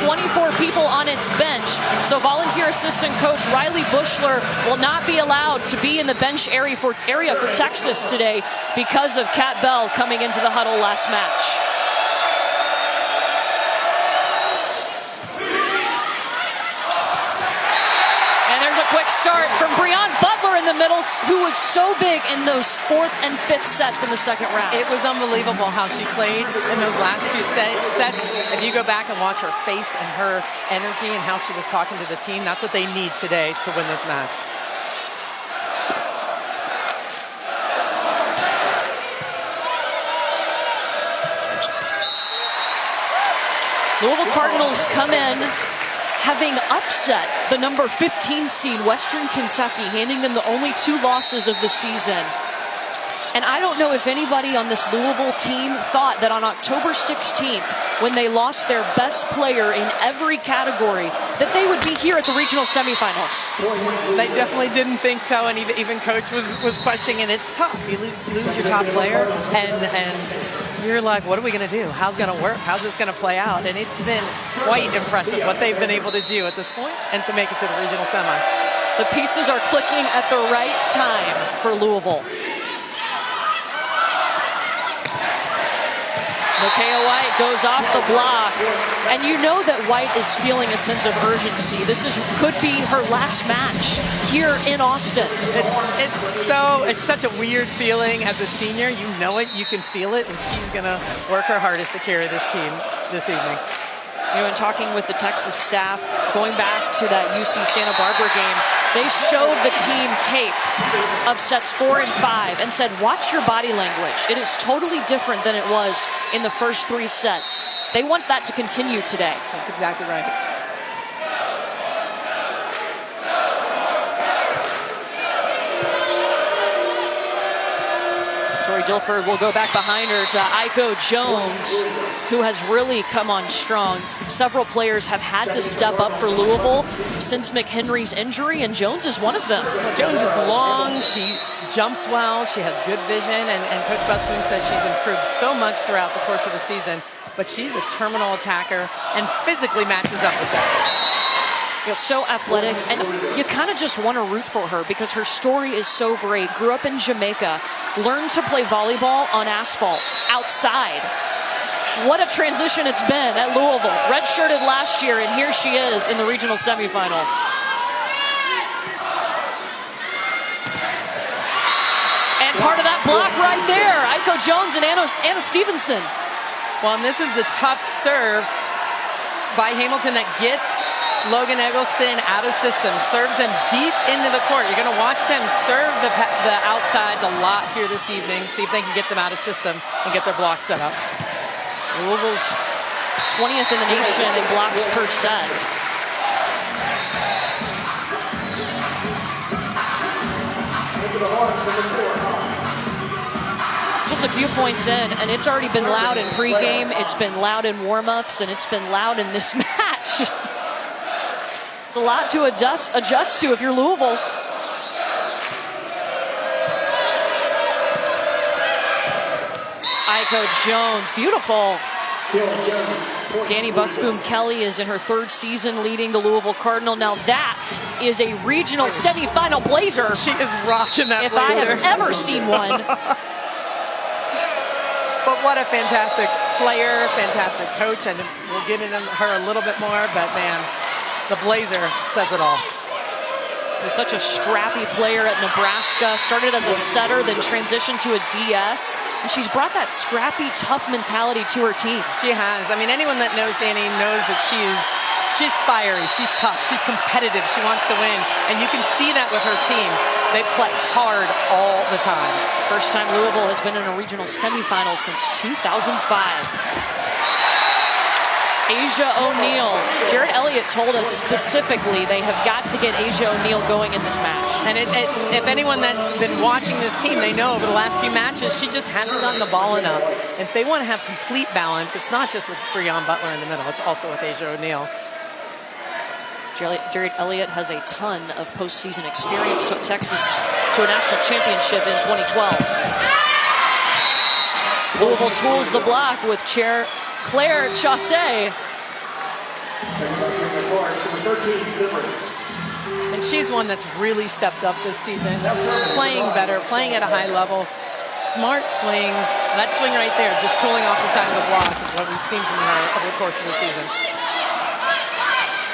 24 people on its bench. So volunteer assistant coach Riley Bushler will not be allowed to be in the bench area for Texas today because of Kat Bell coming into the huddle last match. Quick start from Breon Butler in the middle, who was so big in those 4th and 5th sets in the second round. It was unbelievable how she played in those last 2 sets. If you go back and watch her face and her energy and how she was talking to the team, that's what they need today to win this match. Louisville Cardinals come in having upset the number 15 seed Western Kentucky, handing them the only 2 losses of the season. And I don't know if anybody on this Louisville team thought that on October 16th, when they lost their best player in every category, that they would be here at the regional semifinals. They definitely didn't think so, and even coach was questioning it. It's tough. You lose your top player, and you're like, what are we going to do? How's it going to work? How's this going to play out? And it's been quite impressive what they've been able to do at this point and to make it to the regional semi. The pieces are clicking at the right time for Louisville. Micaiah White goes off the block, and you know that White is feeling a sense of urgency. This could be her last match here in Austin. It's such a weird feeling as a senior. You know it, you can feel it, and she's gonna work her hardest to carry this team this evening. You know, in talking with the Texas staff, going back to that UC Santa Barbara game, they showed the team tape of sets 4 and 5 and said, watch your body language. It is totally different than it was in the first 3 sets. They want that to continue today. That's exactly right. Tori Dilford will go back behind her to Aiko Jones, who has really come on strong. Several players have had to step up for Louisville since McHenry's injury, and Jones is one of them. Well, Jones is long, she jumps well, she has good vision, and Coach Busboom says she's improved so much throughout the course of the season, but she's a terminal attacker and physically matches up with Texas. You know, so athletic, and you kind of just want to root for her because her story is so great. Grew up in Jamaica, learned to play volleyball on asphalt, outside. What a transition it's been at Louisville. Redshirted last year, and here she is in the regional semifinal. And part of that block right there, Aiko Jones and Anna Stevenson. Well, and this is the tough serve by Hamilton that gets Logan Eggleston out of system, serves them deep into the court. You're going to watch them serve the outsides a lot here this evening, see if they can get them out of system and get their block set up. Louisville's 20th in the nation in blocks per set. Just a few points in, and it's already been loud in pregame, it's been loud in warm-ups, and it's been loud in this match. It's a lot to adjust to if you're Louisville. Aiko Jones, beautiful. Danny Busboom Kelly is in her 3rd season leading the Louisville Cardinal. Now that is a regional semifinal blazer. She is rocking that if blazer. I have ever seen one. But what a fantastic player, fantastic coach, and we'll get into her a little bit more, but man, the blazer says it all. She's such a scrappy player at Nebraska. Started as a setter, then transitioned to a DS. And she's brought that scrappy, tough mentality to her team. She has. I mean, anyone that knows Danny knows that she's fiery, she's tough, she's competitive, she wants to win. And you can see that with her team. They play hard all the time. First time Louisville has been in a regional semifinal since 2005. Asia O'Neal. Jared Elliott told us specifically they have got to get Asia O'Neal going in this match. And if anyone that's been watching this team, they know over the last few matches, she just hasn't gotten the ball enough. If they want to have complete balance, it's not just with Breon Butler in the middle, it's also with Asia O'Neal. Jared Elliott has a ton of postseason experience, took Texas to a national championship in 2012. Louisville tools the block with Claire Chaussee. And she's one that's really stepped up this season, playing better, playing at a high level. Smart swings. That swing right there, just tooling off the side of the block, is what we've seen from her over the course of the season.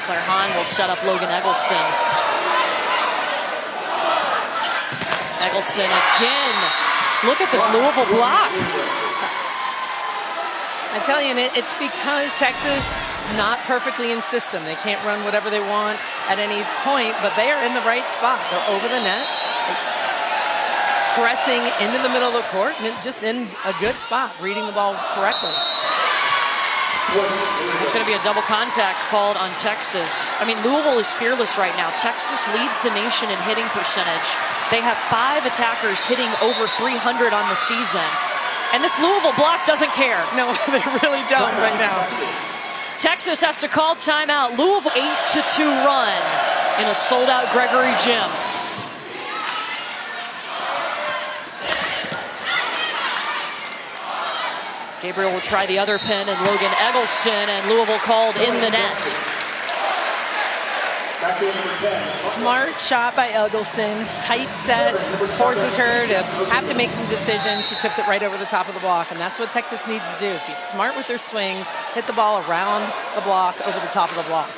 Claire Hahn will set up Logan Eggleston. Eggleston again. Look at this Louisville block. I tell you, and it's because Texas not perfectly in system. They can't run whatever they want at any point, but they are in the right spot. They're over the net, pressing into the middle of the court, and just in a good spot, reading the ball correctly. It's going to be a double contact called on Texas. I mean, Louisville is fearless right now. Texas leads the nation in hitting percentage. They have 5 attackers hitting over 300 on the season. And this Louisville block doesn't care. No, they really don't right now. Texas has to call timeout. Louisville 8-2 run in a sold-out Gregory Gym. Gabriel will try the other pin, and Logan Eggleston, and Louisville called in the net. Smart shot by Eggleston. Tight set, forces her to have to make some decisions. She tips it right over the top of the block, and that's what Texas needs to do, is be smart with their swings, hit the ball around the block, over the top of the block.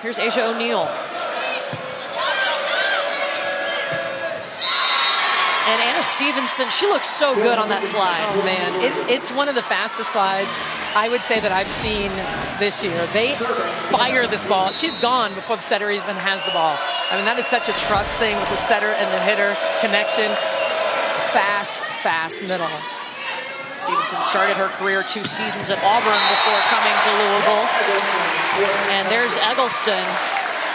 Here's Asia O'Neal. And Anna Stevenson, she looks so good on that slide. Oh, man. It's one of the fastest slides, I would say, that I've seen this year. They fire this ball. She's gone before the setter even has the ball. I mean, that is such a trust thing with the setter and the hitter connection. Fast middle. Stevenson started her career 2 seasons at Auburn before coming to Louisville. And there's Eggleston,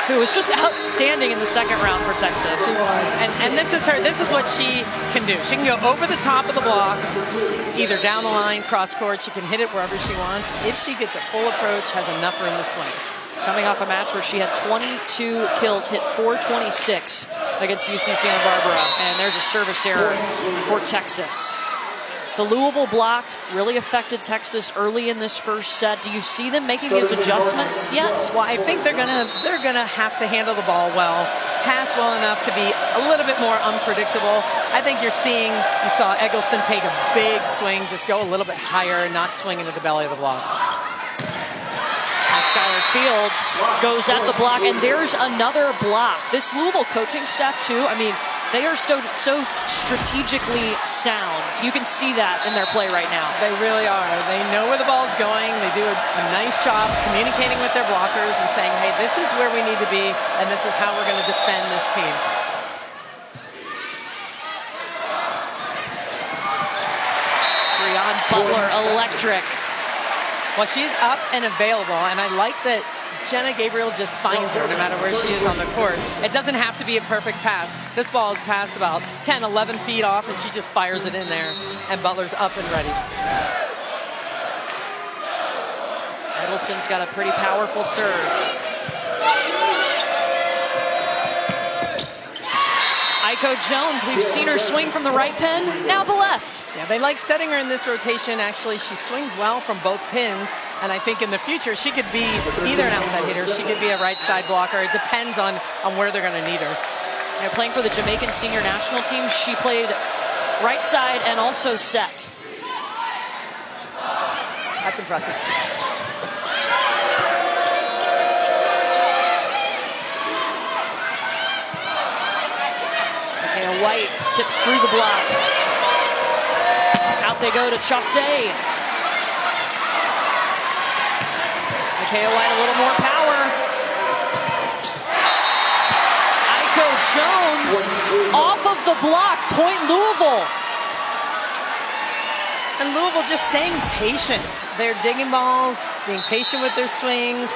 who was just outstanding in the second round for Texas. She was. And this is her. This is what she can do. She can go over the top of the block, either down the line, cross court. She can hit it wherever she wants. If she gets a full approach, has enough room to swing. Coming off a match where she had 22 kills, hit 426 against UC Santa Barbara. And there's a service error for Texas. The Louisville block really affected Texas early in this first set. Do you see them making these adjustments yet? Well, I think they're gonna have to handle the ball well, pass well enough to be a little bit more unpredictable. I think you saw Eggleston take a big swing, just go a little bit higher and not swing into the belly of the block. Now Skylar Fields goes at the block, and there's another block. This Louisville coaching staff too, I mean, they are so strategically sound. You can see that in their play right now. They really are. They know where the ball's going. They do a nice job communicating with their blockers and saying, hey, this is where we need to be, and this is how we're going to defend this team. Breon Butler, electric. Well, she's up and available, and I like that Jenna Gabriel just finds her no matter where she is on the court. It doesn't have to be a perfect pass. This ball is passed about 10, 11 feet off, and she just fires it in there, and Butler's up and ready. Eggleston's got a pretty powerful serve. Aiko Jones, we've seen her swing from the right pin, now the left. Yeah, they like setting her in this rotation. Actually, she swings well from both pins, and I think in the future she could be either an outside hitter, she could be a right side blocker. It depends on where they're going to need her. And playing for the Jamaican senior national team, she played right side and also set. That's impressive. And White tips through the block. Out they go to Chaussee. Micaiah White, a little more power. Aiko Jones off of the block. Point Louisville. And Louisville just staying patient. They're digging balls, being patient with their swings,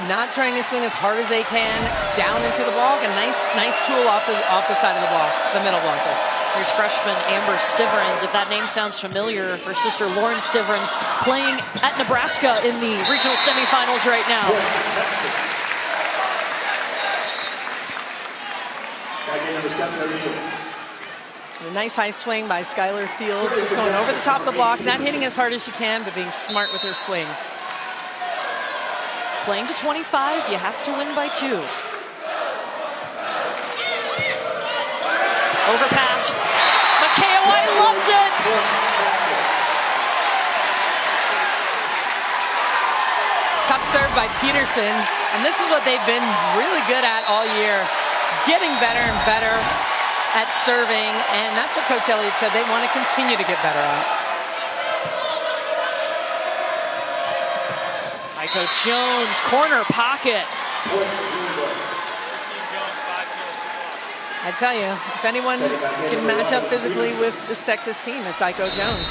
not trying to swing as hard as they can down into the block. A nice tool off the side of the block, the middle block there. Here's freshman Amber Stivrins. If that name sounds familiar, her sister Lauren Stivrins playing at Nebraska in the regional semifinals right now. A nice high swing by Skylar Fields, just going over the top of the block, not hitting as hard as she can, but being smart with her swing. playing to 25, you have to win by 2. Overpass. Makaya White loves it. Tough serve by Peterson, and this is what they've been really good at all year, getting better and better at serving, and that's what Coach Elliott said they want to continue to get better at. Aiko Jones, corner pocket. I tell you, if anyone can match up physically with this Texas team, it's Aiko Jones.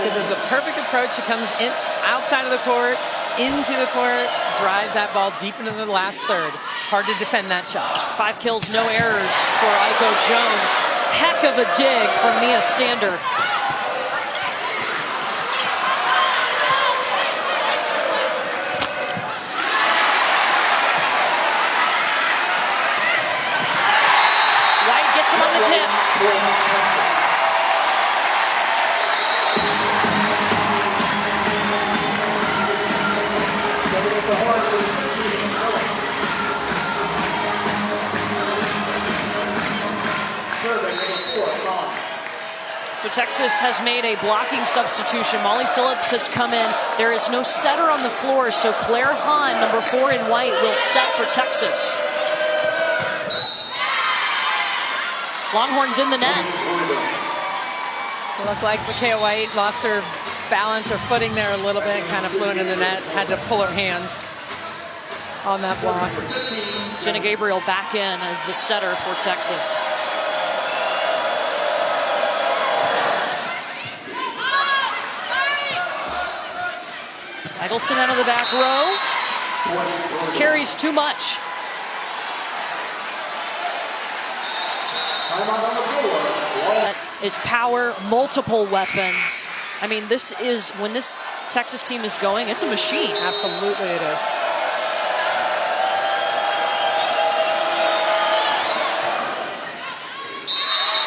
So this is a perfect approach. She comes in outside of the court, into the court, drives that ball deep into the last third. Hard to defend that shot. 5 kills, no errors for Aiko Jones. Heck of a dig from Mia Stander. White gets him on the tip. So Texas has made a blocking substitution. Molly Phillips has come in. There is no setter on the floor, so Claire Hahn, number 4 in white, will set for Texas. Longhorns in the net. It looked like Makaya White lost her balance or footing there a little bit, kind of flew into the net, had to pull her hands on that block. Jenna Gabriel back in as the setter for Texas. Eggleston out of the back row. Carries too much. That is power, multiple weapons. I mean, this is, when this Texas team is going, it's a machine. Absolutely it is.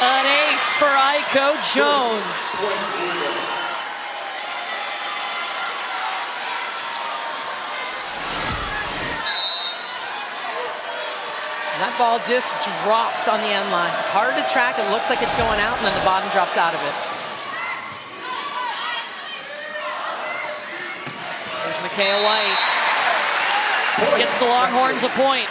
An ace for Aiko Jones. That ball just drops on the end line. It's hard to track. It looks like it's going out, and then the bottom drops out of it. There's Makaya White. Gets the Longhorns a point.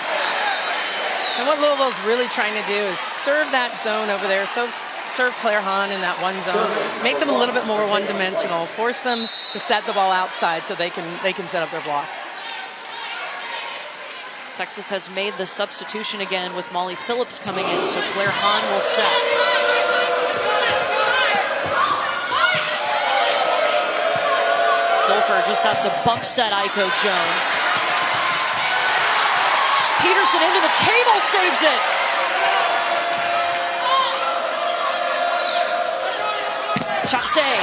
And what Louisville's really trying to do is serve that zone over there. So serve Claire Hahn in that one zone. Make them a little bit more one-dimensional. Force them to set the ball outside so they can set up their block. Texas has made the substitution again with Molly Phillips coming in, so Claire Hahn will set. Dilfer just has to bump set Aiko Jones. Peterson into the table, saves it. Chassé.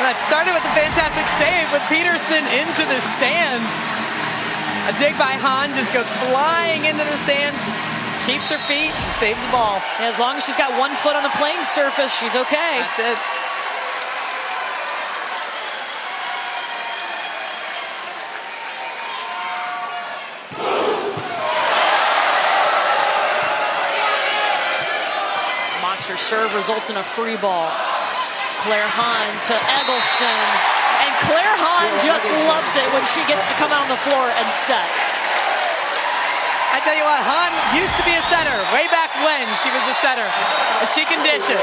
It started with a fantastic save with Peterson into the stands. A dig by Hahn just goes flying into the stands, keeps her feet, and saves the ball. Yeah, as long as she's got 1 foot on the playing surface, she's okay. That's it. Monster serve results in a free ball. Claire Hahn to Eggleston, and Claire Hahn just loves it when she gets to come out on the floor and set. I tell you what, Hahn used to be a setter way back when she was a setter, and she can dish it.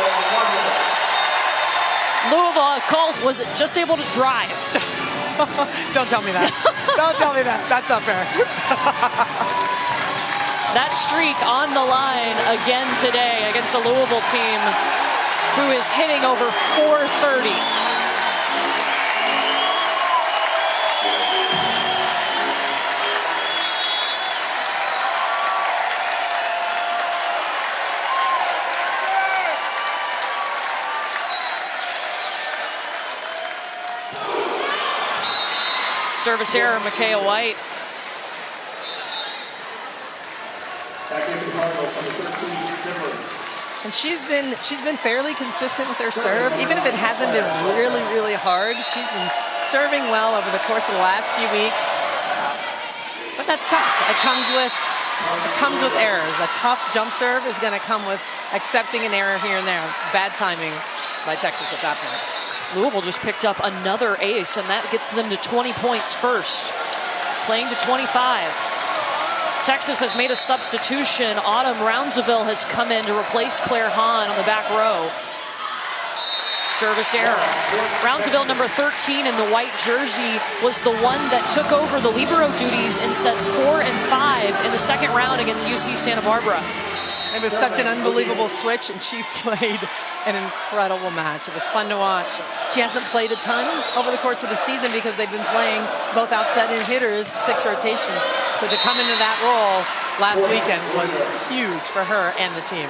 Louisville calls, was it just able to drive? Don't tell me that. Don't tell me that. That's not fair. That streak on the line again today against a Louisville team who is hitting over 430. Service error, Makaya White. And she's been fairly consistent with her serve, even if it hasn't been really, really hard. She's been serving well over the course of the last few weeks. But that's tough. It comes with errors. A tough jump serve is going to come with accepting an error here and there. Bad timing by Texas at that point. Louisville just picked up another ace, and that gets them to 20 points first. Playing to 25. Texas has made a substitution. Autumn Rounsaville has come in to replace Claire Hahn on the back row. Service error. Rounsaville, number 13 in the white jersey, was the one that took over the libero duties in sets 4 and 5 in the second round against UC Santa Barbara. It was such an unbelievable switch, and she played an incredible match. It was fun to watch. She hasn't played a ton over the course of the season because they've been playing both outside and hitters, 6 rotations. So to come into that role last weekend was huge for her and the team.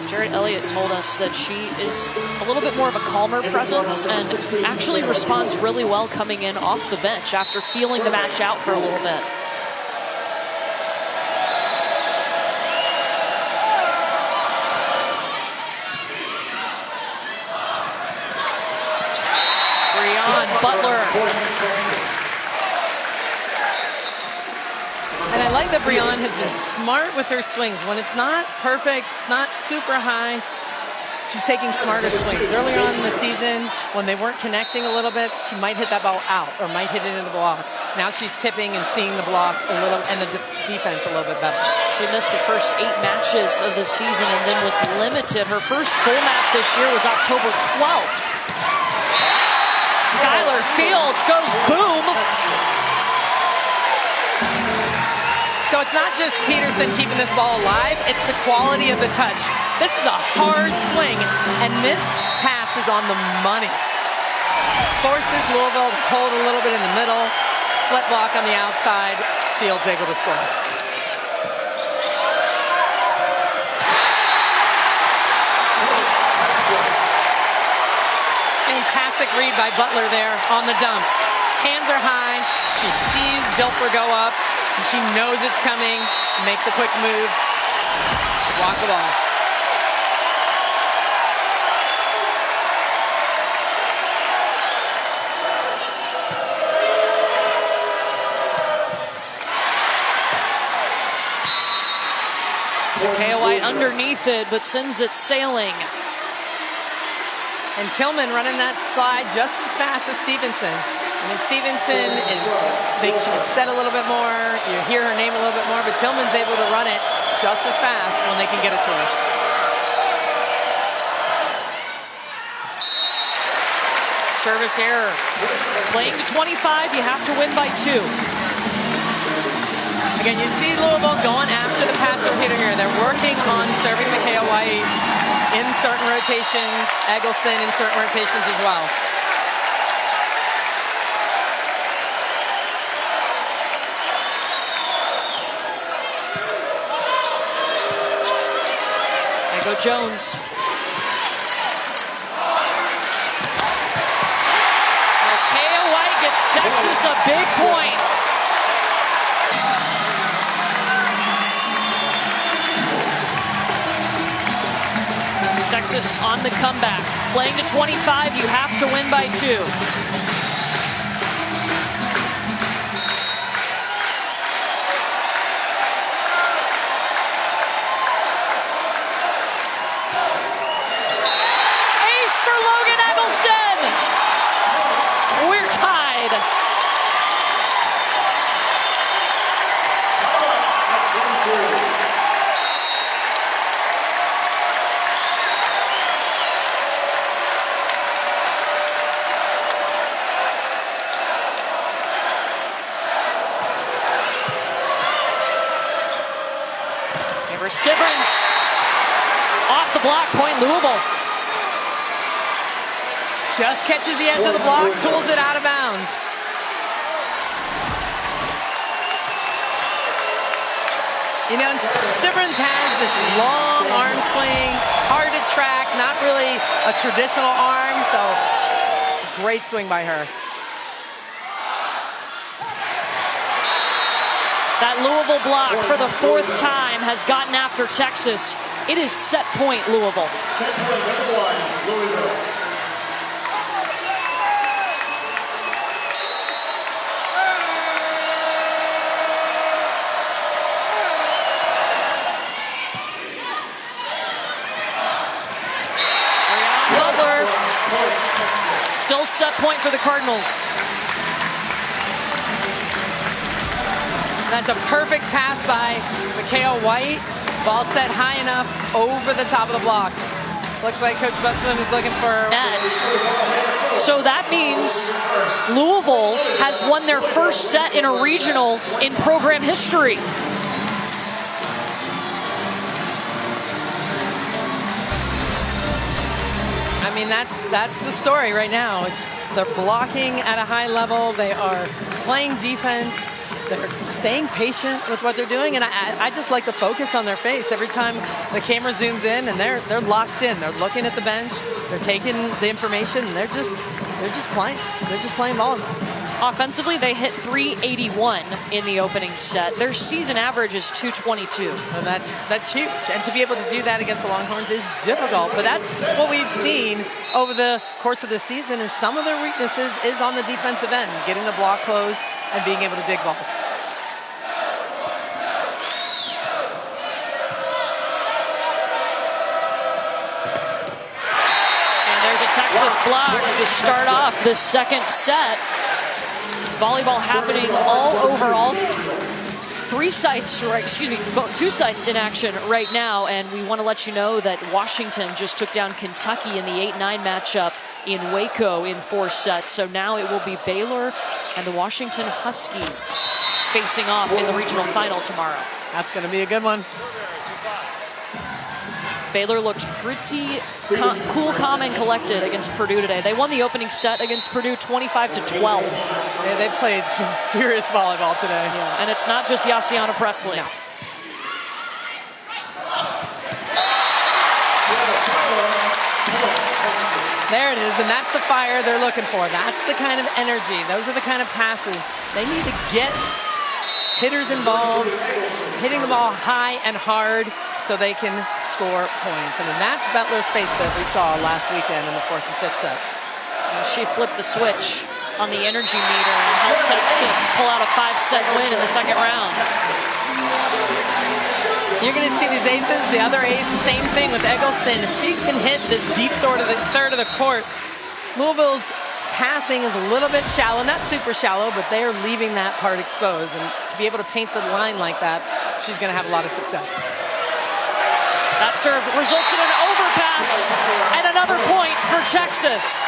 Jarrett Elliott told us that she is a little bit more of a calmer presence and actually responds really well coming in off the bench after feeling the match out for a little bit. Butler. And I like that Breon has been smart with her swings. When it's not perfect, it's not super high, she's taking smarter swings. Earlier on in the season, when they weren't connecting a little bit, she might hit that ball out or might hit it into the block. Now she's tipping and seeing the block a little and the defense a little bit better. She missed the first 8 matches of the season and then was limited. Her first full match this year was October 12th. Skylar Fields goes boom. So it's not just Peterson keeping this ball alive, it's the quality of the touch. This is a hard swing, and this pass is on the money. Forces Louisville to hold a little bit in the middle, split block on the outside, Fields able to score. Fantastic read by Butler there on the dump. Hands are high. She sees Dilfer go up, and she knows it's coming. Makes a quick move to block the ball. Kaya White underneath it, but sends it sailing. And Tillman running that slide just as fast as Stevenson. I mean, Stevenson thinks she can set a little bit more. You hear her name a little bit more, but Tillman's able to run it just as fast when they can get it to her. Service error. Playing to 25, you have to win by 2. Again, you see Louisville going after the passer hitter here. They're working on serving Micaiah White in certain rotations, Eggleston in certain rotations as well. There go Jones. Micaiah White gets Texas a big point. Texas on the comeback. Playing to 25, you have to win by 2. Ace for Logan Eggleston. We're tied. Stivrins off the block, point Louisville. Just catches the edge of the block, tools it out of bounds. You know, Stivrins has this long arm swing, hard to track, not really a traditional arm, so great swing by her. That Louisville block for the 4th time has gotten after Texas. It is set point Louisville. Set point #1, Louisville. Butler. Still set point for the Cardinals. That's a perfect pass by Mikhail White. Ball set high enough over the top of the block. Looks like Coach Busman is looking for net. So that means Louisville has won their first set in a regional in program history. I mean, that's the story right now. They're blocking at a high level. They are playing defense. They're staying patient with what they're doing, and I just like the focus on their face every time the camera zooms in, and they're locked in. They're looking at the bench. They're taking the information, and they're just playing. They're just playing volleyball. Offensively, they hit 381 in the opening set. Their season average is 222. And that's huge. And to be able to do that against the Longhorns is difficult. But that's what we've seen over the course of the season, is some of their weaknesses is on the defensive end, getting the block closed and being able to dig balls. And there's a Texas block to start off the second set. Volleyball happening all over two sites in action right now, and we want to let you know that Washington just took down Kentucky in the 8-9 matchup in Waco in 4 sets. So now it will be Baylor and the Washington Huskies facing off in the regional final tomorrow. That's going to be a good one. Baylor looked pretty cool, calm, and collected against Purdue today. They won the opening set against Purdue 25-12. Yeah, they played some serious volleyball today. Yeah, and it's not just Yassiana Presley. No. There it is, and that's the fire they're looking for. That's the kind of energy. Those are the kind of passes. They need to get hitters involved, hitting the ball high and hard so they can score points. I mean, that's Butler's face that we saw last weekend in the 4th and 5th sets. And she flipped the switch on the energy meter and helped Texas pull out a 5-set win in the second round. You're going to see these aces. The other ace, same thing with Eggleston. If she can hit this deep third of the court, Louisville's passing is a little bit shallow, not super shallow, but they are leaving that part exposed. And to be able to paint the line like that, she's going to have a lot of success. That serve results in an overpass and another point for Texas.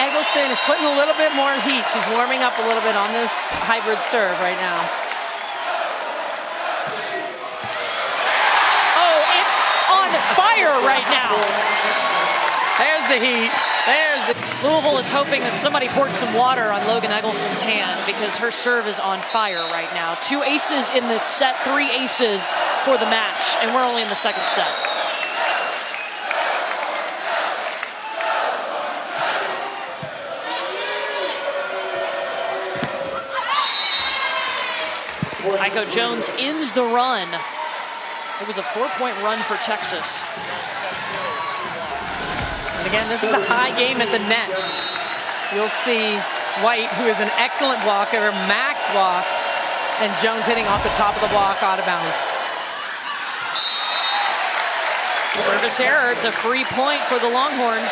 Eggleston is putting a little bit more heat. She's warming up a little bit on this hybrid serve right now. Oh, it's on fire right now. There's the heat. Louisville is hoping that somebody poured some water on Logan Eggleston's hand because her serve is on fire right now. 2 aces in this set, 3 aces for the match, and we're only in the second set. Aiko Jones ends the run. It was a 4-point run for Texas. And again, this is a high game at the net. You'll see White, who is an excellent blocker, max block, and Jones hitting off the top of the block out of bounds. Service error, it's a free point for the Longhorns.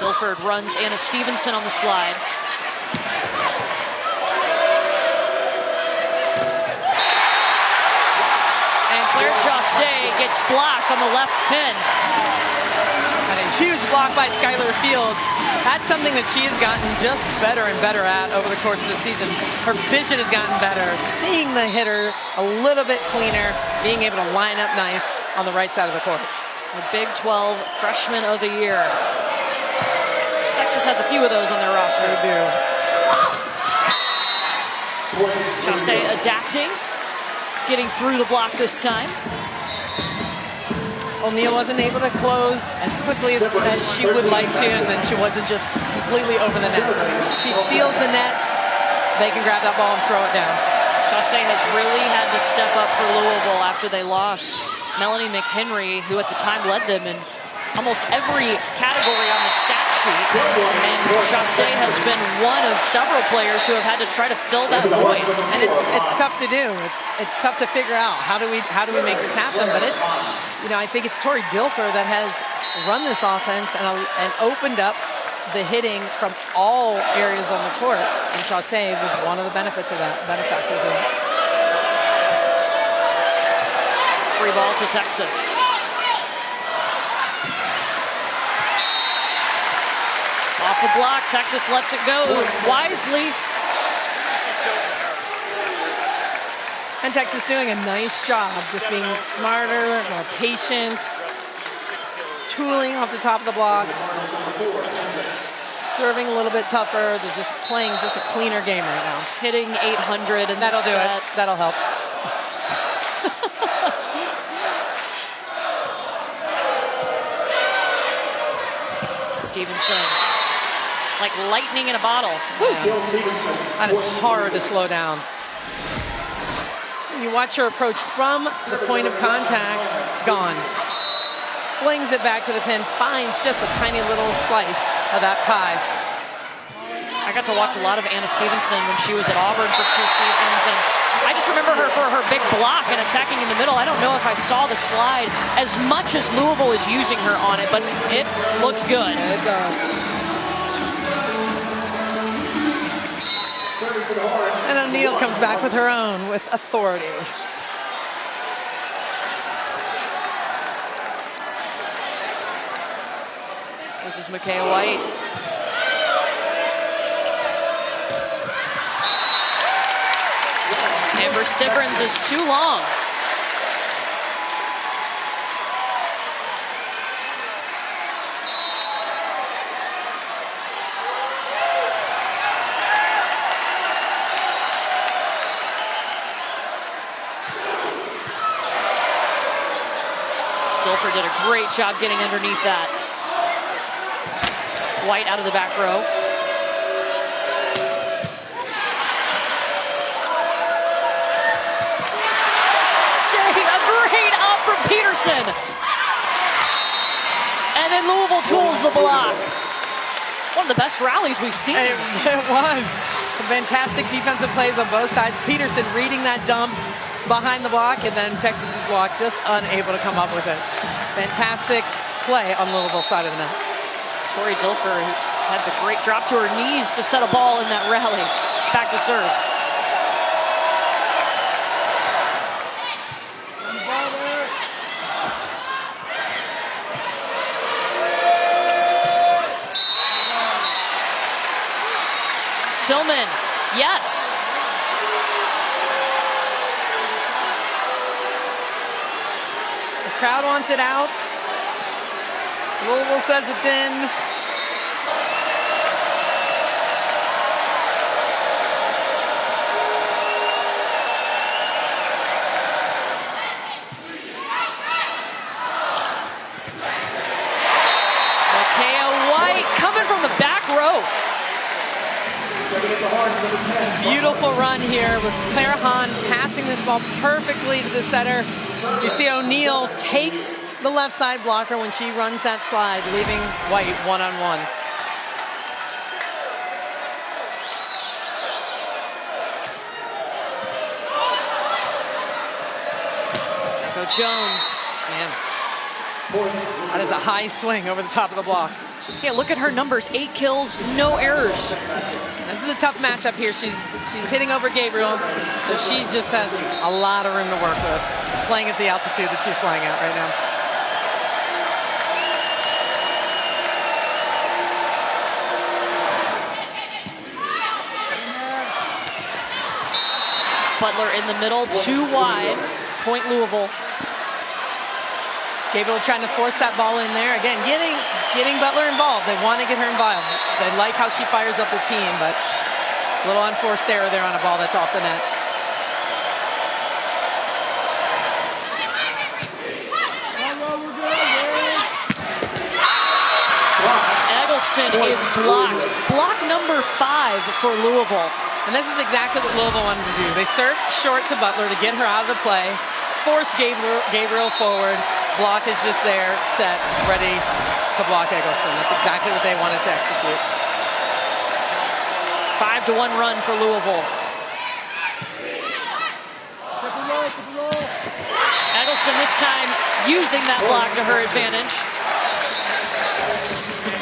Dilford runs Anna Stevenson on the slide. And Claire Chassé gets blocked on the left pin. And a huge block by Skylar Fields. That's something that she has gotten just better and better at over the course of the season. Her vision has gotten better, seeing the hitter a little bit cleaner, being able to line up nice on the right side of the court. The Big 12 Freshman of the Year. Texas has a few of those on their roster. They do. Chaussee adapting, getting through the block this time. O'Neal wasn't able to close as quickly as she would like to, and then she wasn't just completely over the net. She seals the net. They can grab that ball and throw it down. Chaussee has really had to step up for Louisville after they lost Melanie McHenry, who at the time led them in almost every category on the stat sheet. And Chaussee has been one of several players who have had to try to fill that void. And it's tough to do. It's tough to figure out how do we make this happen. But it's, you know, I think it's Tori Dilfer that has run this offense and opened up the hitting from all areas on the court. And Chaussee was one of the benefits of that, benefactors of that. Free ball to Texas. Off the block, Texas lets it go wisely. And Texas doing a nice job, just being smarter, more patient, tooling off the top of the block, serving a little bit tougher. They're just playing just a cleaner game right now. Hitting 800 and that'll do it. That'll help. Stevenson, like lightning in a bottle. Yeah. And it's hard to slow down. You watch her approach from the point of contact, gone. Flings it back to the pin, finds just a tiny little slice of that pie. I got to watch a lot of Anna Stevenson when she was at Auburn for 2 seasons, and I just remember her for her big block and attacking in the middle. I don't know if I saw the slide as much as Louisville is using her on it, but it looks good. It does. And O'Neal comes back with her own, with authority. This is Micaiah White. Amber Stivrins is too long. Dilfer did a great job getting underneath that. White out of the back row. A great up from Peterson. And then Louisville tools the block. One of the best rallies we've seen. It was. Some fantastic defensive plays on both sides. Peterson reading that dump behind the block, and then Texas's block just unable to come up with it. Fantastic play on Louisville's side of the net. Tori Dilfer had the great drop to her knees to set a ball in that rally. Back to serve. Tillman, yes. The crowd wants it out. Louisville says it's in. Micaiah White coming from the back row. Beautiful run here with Clara Hahn passing this ball perfectly to the setter. You see O'Neal takes the left side blocker when she runs that slide, leaving White one-on-one. Go Jones. Man, that is a high swing over the top of the block. Yeah, look at her numbers. 8 kills, no errors. This is a tough matchup here. She's hitting over Gabriel, so she just has a lot of room to work with, playing at the altitude that she's playing at right now. Butler in the middle, too wide. Point Louisville. Gabriel trying to force that ball in there. Again, getting Butler involved. They want to get her involved. They like how she fires up the team, but a little unforced error there on a ball that's off the net. Eggleston is blocked. Block number 5 for Louisville. And this is exactly what Louisville wanted to do. They served short to Butler to get her out of the play, force Gabriel forward. Block is just there, set, ready to block Eggleston. That's exactly what they wanted to execute. 5-1 run for Louisville. Eggleston this time using that block to her advantage.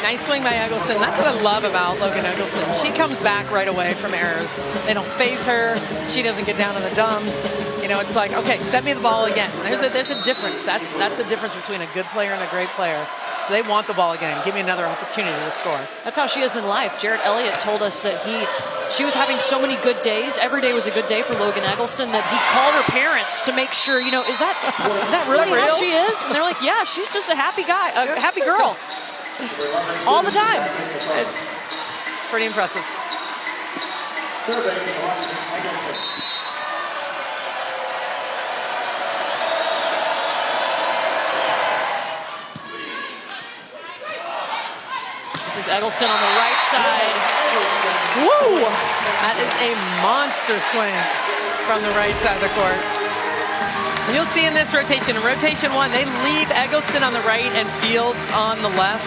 Nice swing by Eggleston. That's what I love about Logan Eggleston. She comes back right away from errors. They don't phase her. She doesn't get down in the dumps. You know, it's like, okay, set me the ball again. There's a difference. That's a difference between a good player and a great player. So they want the ball again. Give me another opportunity to score. That's how she is in life. Jarrett Elliott told us that she was having so many good days. Every day was a good day for Logan Eggleston that he called her parents to make sure, you know, is that really how she is? And they're like, yeah, she's just a happy guy, a happy girl. All the time. It's pretty impressive. This is Eggleston on the right side. Woo! That is a monster swing from the right side of the court. And you'll see in this rotation, in rotation 1, they leave Eggleston on the right and Fields on the left.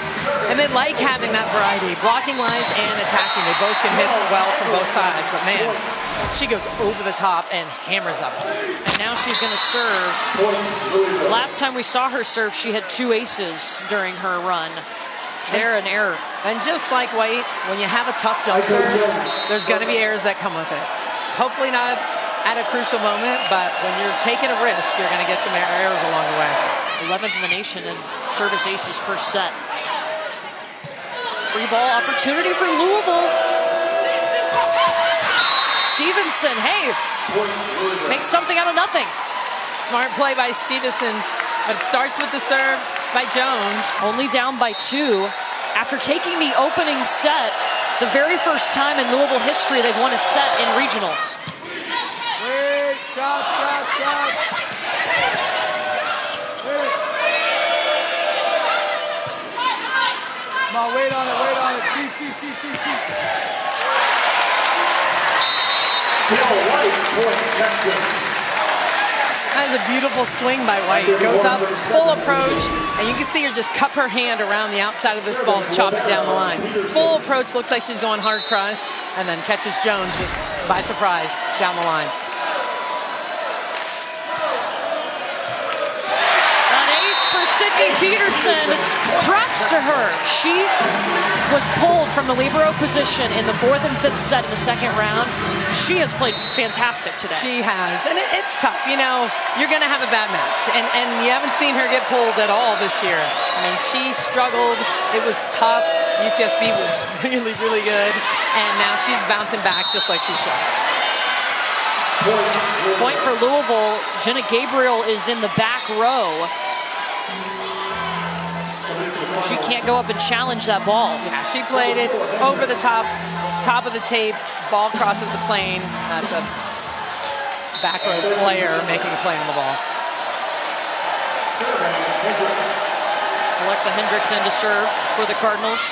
And they like having that variety, blocking lines and attacking. They both can hit well from both sides, but man, she goes over the top and hammers up. And now she's going to serve. Last time we saw her serve, she had 2 aces during her run. They're an error. And just like White, when you have a tough jump serve, there's going to be errors that come with it. It's hopefully not at a crucial moment, but when you're taking a risk, you're going to get some errors along the way. 11th in the nation in service aces per set. Free ball opportunity for Louisville. Stevenson, hey, makes something out of nothing. Smart play by Stevenson, but it starts with the serve by Jones. Only down by 2. After taking the opening set, the very first time in Louisville history they've won a set in regionals. Wait, shot. Come on, wait on it. Keep. That is a beautiful swing by White. Goes up, full approach, and you can see her just cup her hand around the outside of this ball and chop it down the line. Full approach, looks like she's going hard cross, and then catches Jones just by surprise down the line. Sydney Peterson, props to her. She was pulled from the libero position in the 4th and 5th set in the 2nd round. She has played fantastic today. She has, and it's tough. You know, you're going to have a bad match, and you haven't seen her get pulled at all this year. I mean, she struggled. It was tough. UCSB was really, really good, and now she's bouncing back just like she should. Point for Louisville. Jenna Gabriel is in the back row. So she can't go up and challenge that ball. Yeah, she played it over the top of the tape. Ball crosses the plane. That's a back row player making a play on the ball. Alexa Hendrickson to serve for the Cardinals.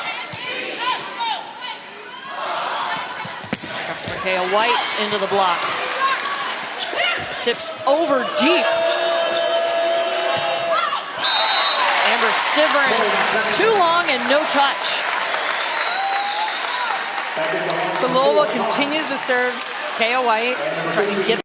Comes Micaiah White into the block. Tips over deep. Stiverins, too long and no touch. So Louisville continues to serve Kaya White, trying to get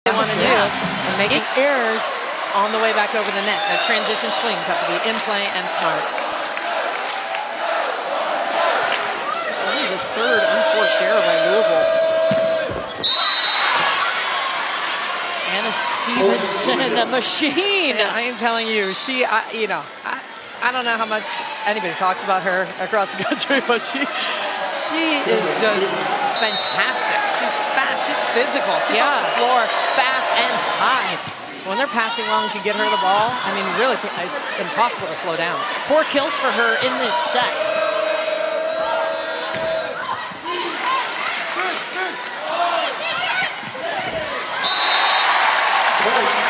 they want to do, and making errors on the way back over the net. Their transition swings have to be in play and smart. The 3rd unforced error by Louisville. Anna Stevenson, a machine. And I am telling you, I don't know how much anybody talks about her across the country, but she is just fantastic. She's fast, she's physical, she's on the floor, fast and high. When they're passing long to get her the ball, I mean, really, it's impossible to slow down. 4 kills for her in this set.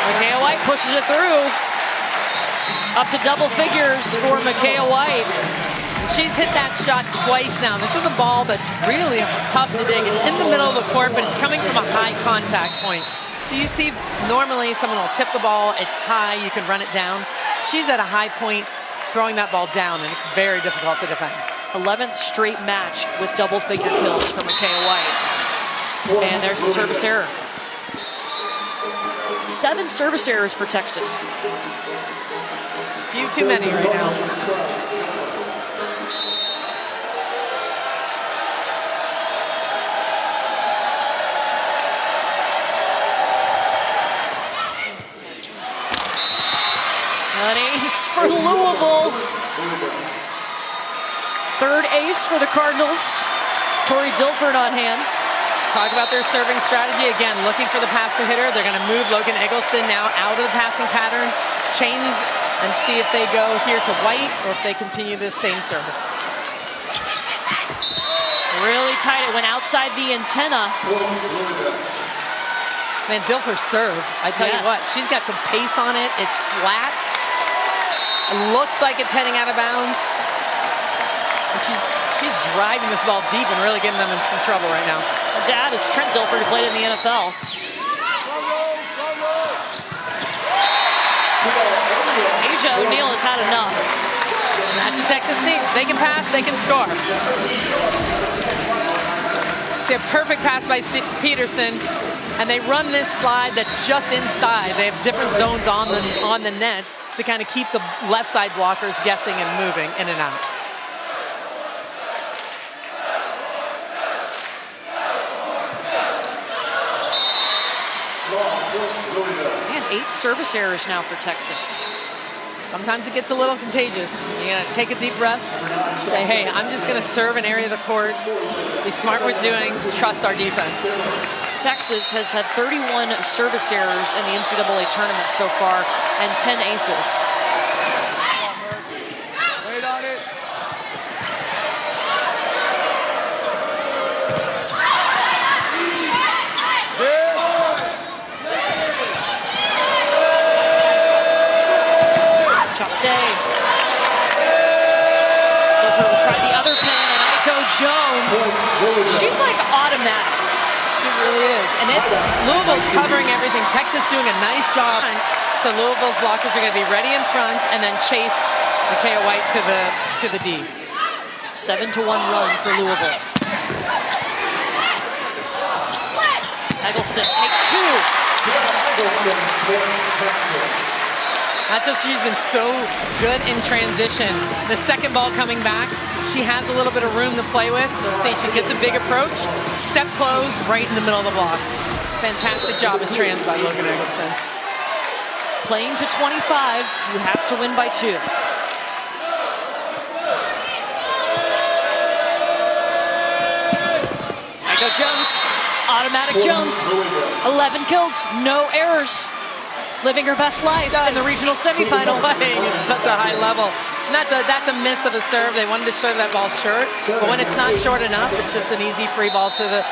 Micaiah White pushes it through. Up to double figures for Micaiah White. She's hit that shot twice now. This is a ball that's really tough to dig. It's in the middle of the court, but it's coming from a high contact point. So you see, normally someone will tip the ball, it's high, you can run it down. She's at a high point, throwing that ball down, and it's very difficult to defend. 11th straight match with double figure kills for Micaiah White. And there's the service error. 7 service errors for Texas. Few too many right now. An ace for Louisville. 3rd ace for the Cardinals. Tori Dilford on hand. Talk about their serving strategy. Again, looking for the pass to hitter. They're going to move Logan Eggleston now out of the passing pattern. Change and see if they go here to White or if they continue this same serve. Really tight. It went outside the antenna. Man, Dilfer's serve, I tell you what, she's got some pace on it. It's flat. It looks like it's heading out of bounds. And she's driving this ball deep and really getting them in some trouble right now. Her dad is Trent Dilfer, who played in the NFL. Asia O'Neal has had enough. And that's what Texas needs. They can pass, they can score. See a perfect pass by Peterson, and they run this slide that's just inside. They have different zones on the net to kind of keep the left side blockers guessing and moving in and out. Man, 8 service errors now for Texas. Sometimes it gets a little contagious. You gotta take a deep breath, say, hey, I'm just gonna serve an area of the court, be smart with doing, trust our defense. Texas has had 31 service errors in the NCAA tournament so far and 10 aces. Wait on it. Chasse. Dilfer will try the other pin, and Aiko Jones. She's like automatic. She really is. And it's Louisville's covering everything. Texas doing a nice job. So Louisville's blockers are going to be ready in front and then chase Micaiah White to the D. 7-1 run for Louisville. Eggleston, take 2. That's what she's been so good in transition. The second ball coming back, she has a little bit of room to play with. See, she gets a big approach, step close, right in the middle of the block. Fantastic job in trans by Logan Eggleston. Playing to 25, you have to win by 2. Aiko Jones, automatic Jones. 11 kills, no errors. Living her best life in the regional semifinal. Playing at such a high level. And that's a miss of a serve. They wanted to serve that ball short, but when it's not short enough, it's just an easy free ball to the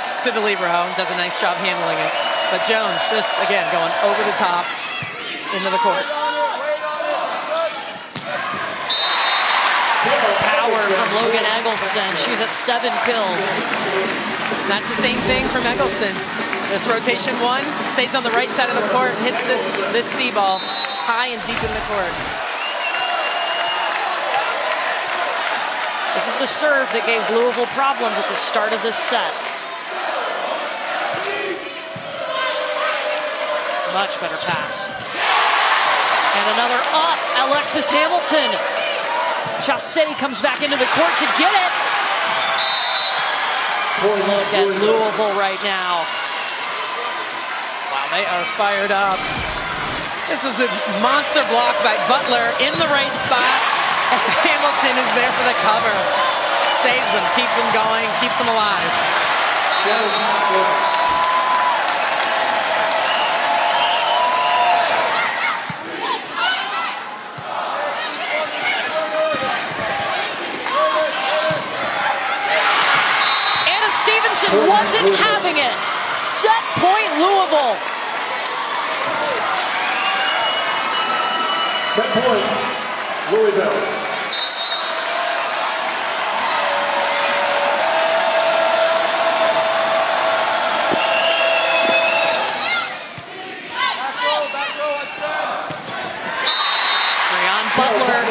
libero. Does a nice job handling it. But Jones just, again, going over the top into the court. Power from Logan Eggleston. She's at 7 kills. And that's the same thing from Eggleston. This rotation 1 stays on the right side of the court, hits this C ball high and deep in the court. This is the serve that gave Louisville problems at the start of this set. Much better pass. And another up, Alexis Hamilton. Chasse comes back into the court to get it. Look at Louisville right now. Wow, they are fired up. This is a monster block by Butler in the right spot. And Hamilton is there for the cover. Saves them, keeps them going, keeps them alive. Anna Stevenson wasn't having it. Set point Louisville. Set point, Louisville. Butler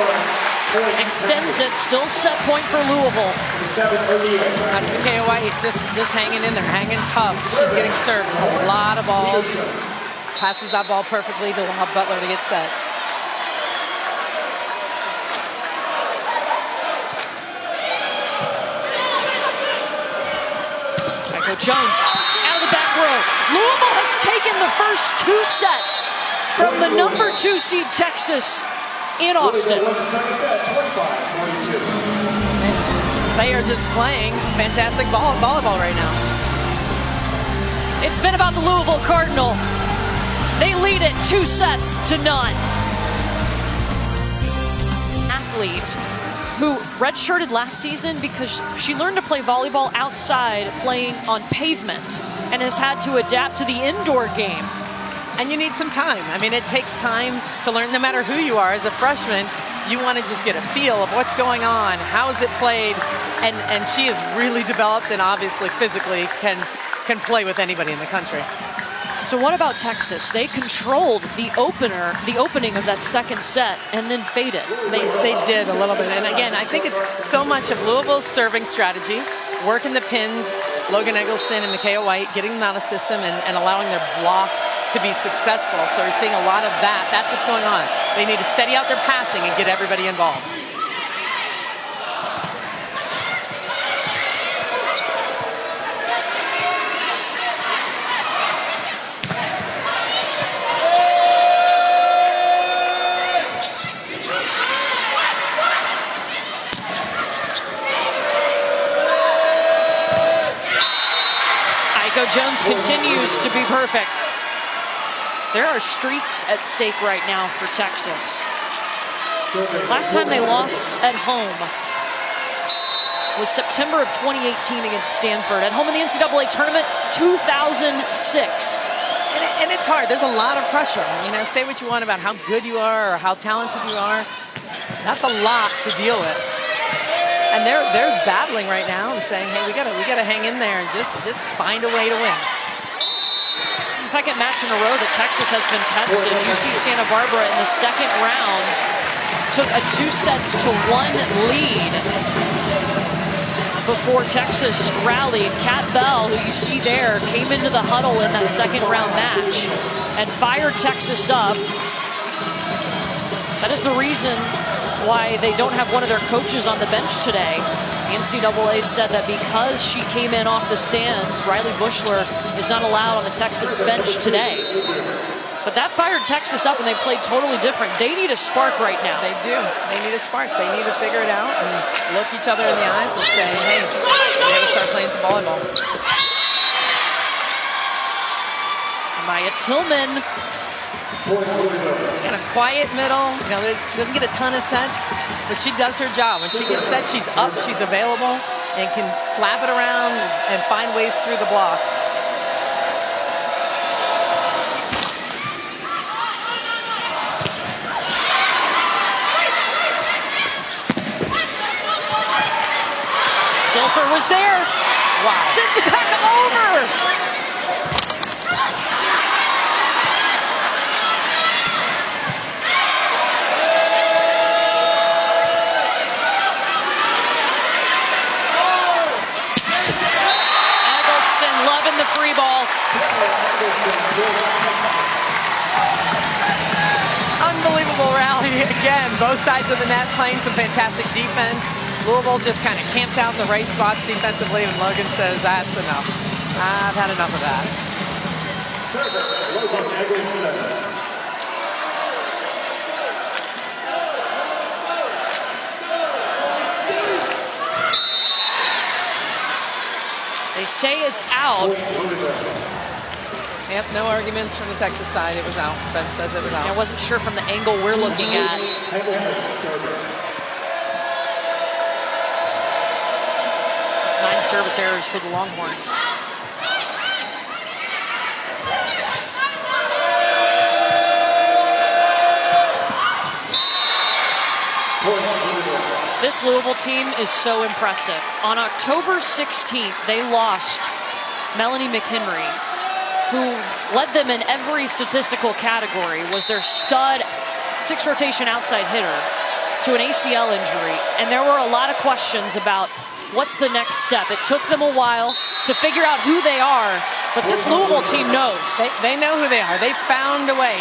extends it, still set point for Louisville. That's Micaiah White, just hanging in there, hanging tough. She's getting served a lot of balls. Passes that ball perfectly to allow Butler to get set. Michael Jones out of the back row. Louisville has taken the first 2 sets from the number 2 seed Texas in Austin. They are just playing fantastic volleyball right now. It's been about the Louisville Cardinal. They lead it 2 sets to none. Athlete who redshirted last season because she learned to play volleyball outside playing on pavement and has had to adapt to the indoor game. And you need some time. I mean, it takes time to learn. No matter who you are as a freshman, you want to just get a feel of what's going on, how is it played, and she is really developed and obviously physically can play with anybody in the country. So what about Texas? They controlled the opening of that second set and then faded. They did a little bit. And again, I think it's so much of Louisville's serving strategy, working the pins, Logan Eggleston and Micaiah White, getting them out of system and allowing their block to be successful. So you're seeing a lot of that. That's what's going on. They need to steady out their passing and get everybody involved. Jones continues to be perfect. There are streaks at stake right now for Texas. Last time they lost at home was September of 2018 against Stanford. At home in the NCAA tournament, 2006. And it's hard. There's a lot of pressure. You know, say what you want about how good you are or how talented you are. That's a lot to deal with. And they're battling right now and saying, hey, we gotta hang in there and just find a way to win. It's the second match in a row that Texas has been tested. UC Santa Barbara in the second round took a 2-1 lead before Texas rallied. Kat Bell, who you see there, came into the huddle in that second round match and fired Texas up. That is the reason why they don't have one of their coaches on the bench today. The NCAA said that because she came in off the stands, Riley Bushler is not allowed on the Texas bench today. But that fired Texas up and they played totally different. They need a spark right now. They do. They need a spark. They need to figure it out and look each other in the eyes and say, hey, we gotta start playing some volleyball. Maya Tillman. Got a quiet middle. You know, she doesn't get a ton of sets, but she does her job. When she gets set, she's up, she's available, and can slap it around and find ways through the block. Dilfer was there. Wow. Sends it back over. Loving the free ball. Unbelievable rally again. Both sides of the net playing some fantastic defense. Louisville just kind of camped out in the right spots defensively, and Logan says, that's enough. I've had enough of that. say it's out. Yep, no arguments from the Texas side. It was out. Bench says it was out. I wasn't sure from the angle we're looking at. It's 9 service errors for the Longhorns. This Louisville team is so impressive. On October 16th, they lost Melanie McHenry, who led them in every statistical category, was their stud 6-rotation outside hitter, to an ACL injury. And there were a lot of questions about what's the next step. It took them a while to figure out who they are, but this Louisville team knows. They know who they are. They found a way.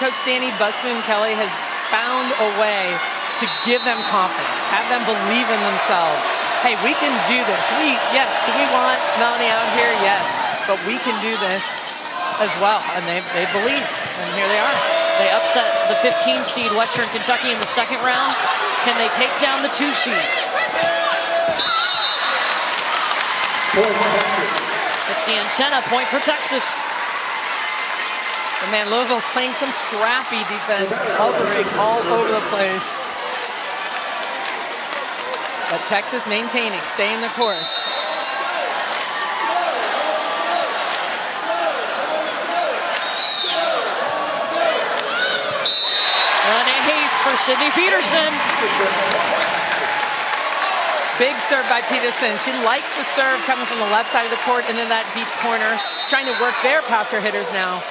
Coach Danny Busboom Kelly has found a way to give them confidence, have them believe in themselves. Hey, we can do this. Yes, do we want Melanie out here? Yes, but we can do this as well. And they believe, and here they are. They upset the 15 seed Western Kentucky in the second round. Can they take down the 2 seed? It's the antenna point for Texas. And man, Louisville's playing some scrappy defense, covering all over the place. But Texas maintaining, staying the course. And a haste for Sydney Peterson. Big serve by Peterson. She likes the serve coming from the left side of the court into that deep corner. Trying to work their passer hitters now.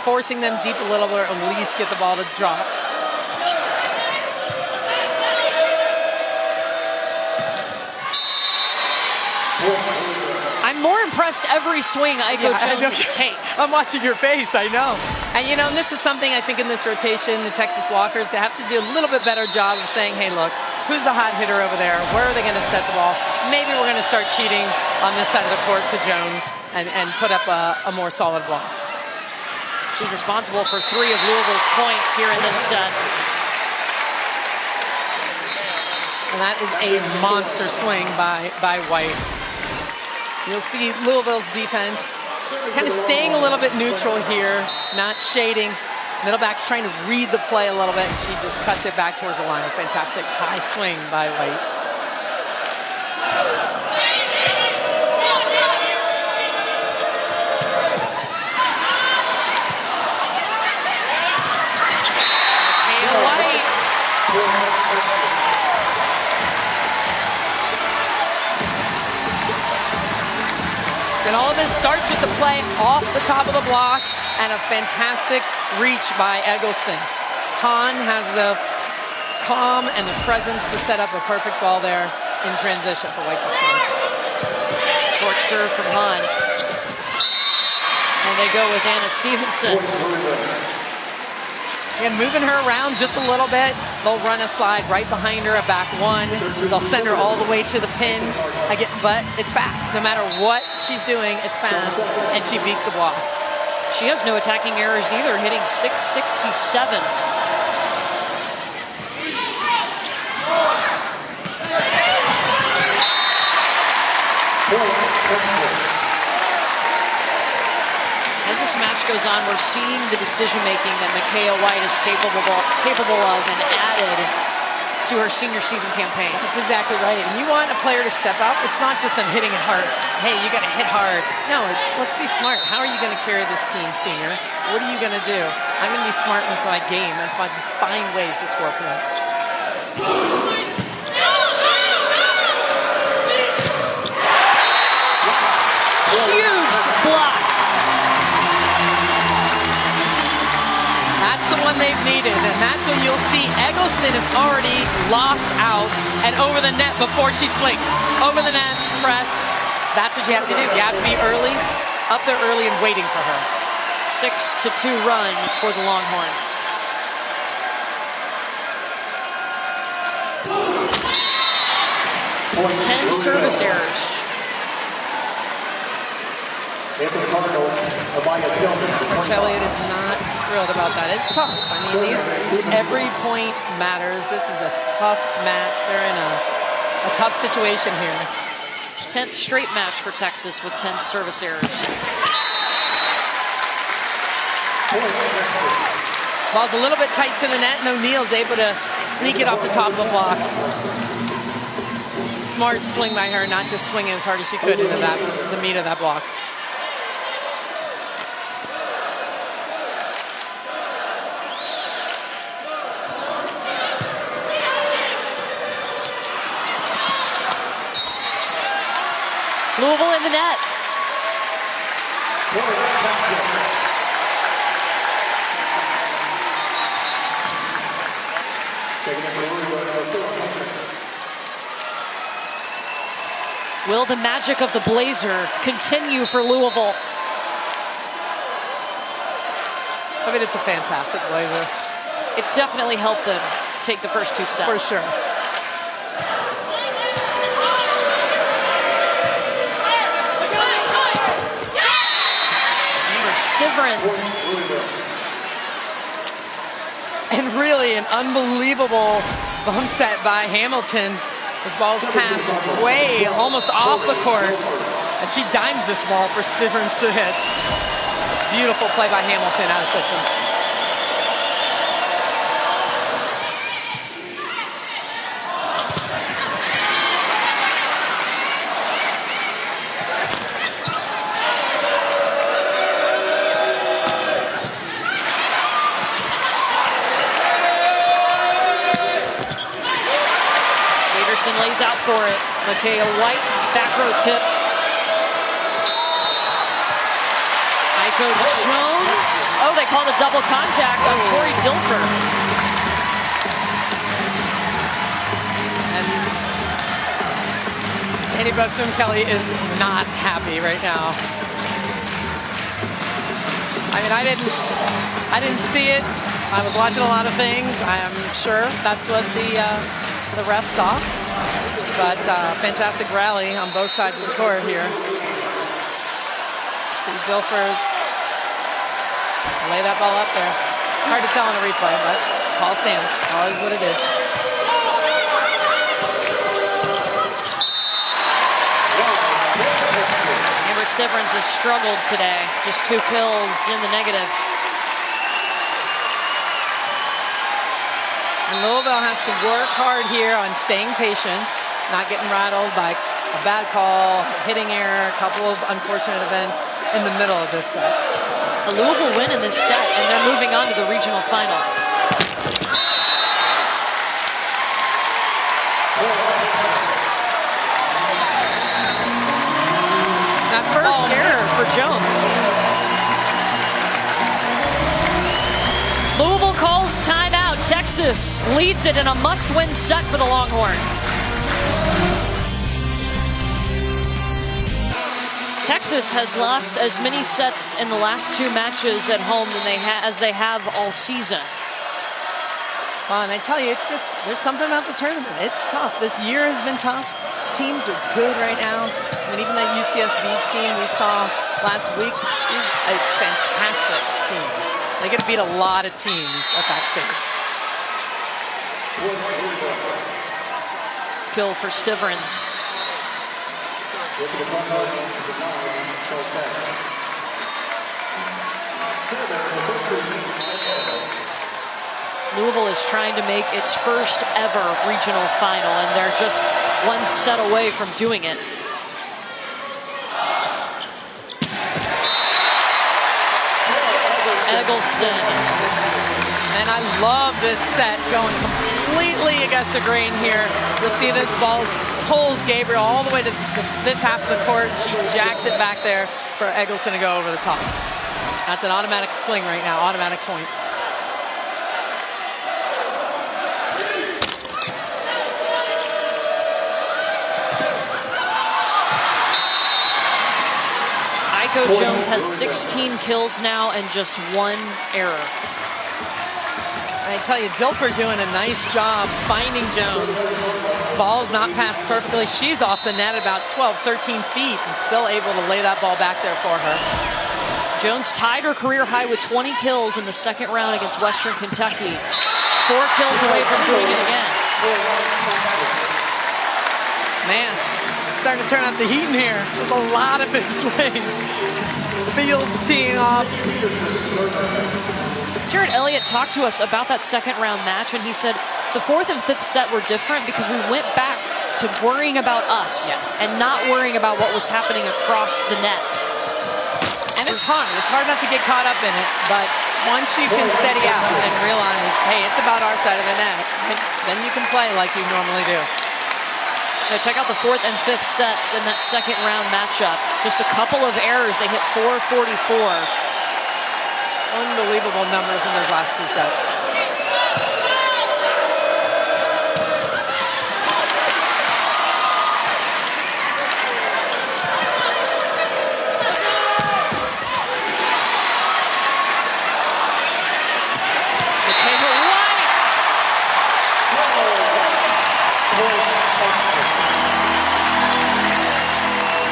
Forcing them deep a little bit, or at least get the ball to drop. I'm more impressed every swing Aiko Jones takes. I'm watching your face, I know. And you know, and this is something I think in this rotation, the Texas Walkers, they have to do a little bit better job of saying, hey, look, who's the hot hitter over there? Where are they going to set the ball? Maybe we're going to start cheating on this side of the court to Jones and put up a more solid ball. She's responsible for 3 of Louisville's points here in this set. And that is a monster swing by White. You'll see Louisville's defense kind of staying a little bit neutral here, not shading. Middleback's trying to read the play a little bit, and she just cuts it back towards the line. Fantastic high swing by White. And all of this starts with the play off the top of the block and a fantastic reach by Eggleston. Hahn has the calm and the presence to set up a perfect ball there in transition for White to score. Short serve from Hahn. And they go with Anna Stevenson. And moving her around just a little bit. They'll run a slide right behind her, a back 1. They'll send her all the way to the pin. But it's fast. No matter what she's doing, it's fast. And she beats the block. She has no attacking errors either, hitting .667. As this match goes on, we're seeing the decision-making that Micaiah White is capable of and added to her senior season campaign. That's exactly right. And you want a player to step up. It's not just them hitting it hard. Hey, you got to hit hard. No, it's let's be smart. How are you going to carry this team, senior? What are you going to do? I'm going to be smart with my game and just find ways to score points. Huge block. That's the one they've needed, and that's when you'll see Eggleston have already locked out and over the net before she swings. Over the net, pressed. That's what you have to do. You have to be early, up there early and waiting for her. 6-2 run for the Longhorns. Ten service errors. Elliott is not thrilled about that. It's tough. I mean, every point matters. This is a tough match. They're in a tough situation here. 10th straight match for Texas with 10 service errors. Ball's a little bit tight to the net, and O'Neal's able to sneak it off the top of the block. Smart swing by her, not just swinging as hard as she could into the meat of that block. Louisville in the net. Will the magic of the Blazer continue for Louisville? I mean, it's a fantastic Blazer. It's definitely helped them take the first 2 sets. For sure. Stivrins. And really an unbelievable bump set by Hamilton. This ball's passed way, almost off the court. And she dimes this ball for Stivrins to hit. Beautiful play by Hamilton out of system. Lays out for it. Micaiah White, back row tip. Aiko Jones. Oh, they called a double contact on Tori Dilfer. And Danny Buston-Kelly is not happy right now. I mean, I didn't see it. I was watching a lot of things. I am sure that's what the ref saw. But fantastic rally on both sides of the court here. See Dilfer lay that ball up there. Hard to tell on a replay, but call stands. Call is what it is. Amber Stivrins has struggled today. Just 2 kills in the negative. And Louisville has to work hard here on staying patient, not getting rattled by a bad call, hitting error, a couple of unfortunate events in the middle of this set. A Louisville win in this set, and they're moving on to the regional final. That first error for Jones. Louisville calls timeout. Texas leads it in a must-win set for the Longhorn. Texas has lost as many sets in the last 2 matches at home than as they have all season. Well, and I tell you, it's just, there's something about the tournament. It's tough. This year has been tough. Teams are good right now. I mean, even that UCSB team we saw last week is a fantastic team. They get to beat a lot of teams at that stage. Kill for Stivrins. Louisville is trying to make its first ever regional final, and they're just 1 set away from doing it. Eggleston. And I love this set going completely against the grain here. You'll see this ball pulls Gabriel all the way to this half of the court. She jacks it back there for Eggleston to go over the top. That's an automatic swing right now, automatic point. Aiko Jones has 16 kills now and just 1 error. I tell you, Dilfer doing a nice job finding Jones. Ball's not passed perfectly. She's off the net about 12, 13 feet and still able to lay that ball back there for her. Jones tied her career high with 20 kills in the 2nd round against Western Kentucky. 4 kills away from doing it again. Man, starting to turn up the heat in here. There's a lot of big swings. Fields teeing off. Jared Elliott talked to us about that second round match, and he said the fourth and fifth set were different because we went back to worrying about us and not worrying about what was happening across the net. And it's hard. It's hard not to get caught up in it, but once you can steady out and realize, hey, it's about our side of the net, then you can play like you normally do. Now check out the fourth and fifth sets in that second round matchup. Just a couple of errors. They hit 444. Unbelievable numbers in those last two sets.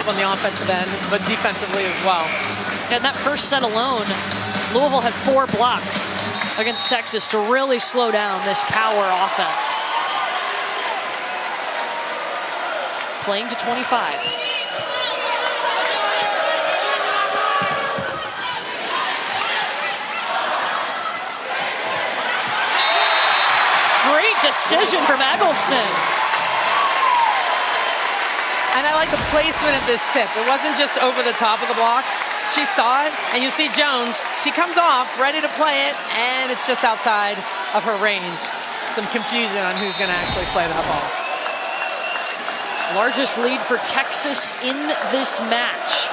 On the offensive end, but defensively as well. In that first set alone, Louisville had 4 blocks against Texas to really slow down this power offense. Playing to 25. Great decision from Eggleston. And I like the placement of this tip. It wasn't just over the top of the block. She saw it, and you see Jones. She comes off, ready to play it, and it's just outside of her range. Some confusion on who's going to actually play that ball. Largest lead for Texas in this match.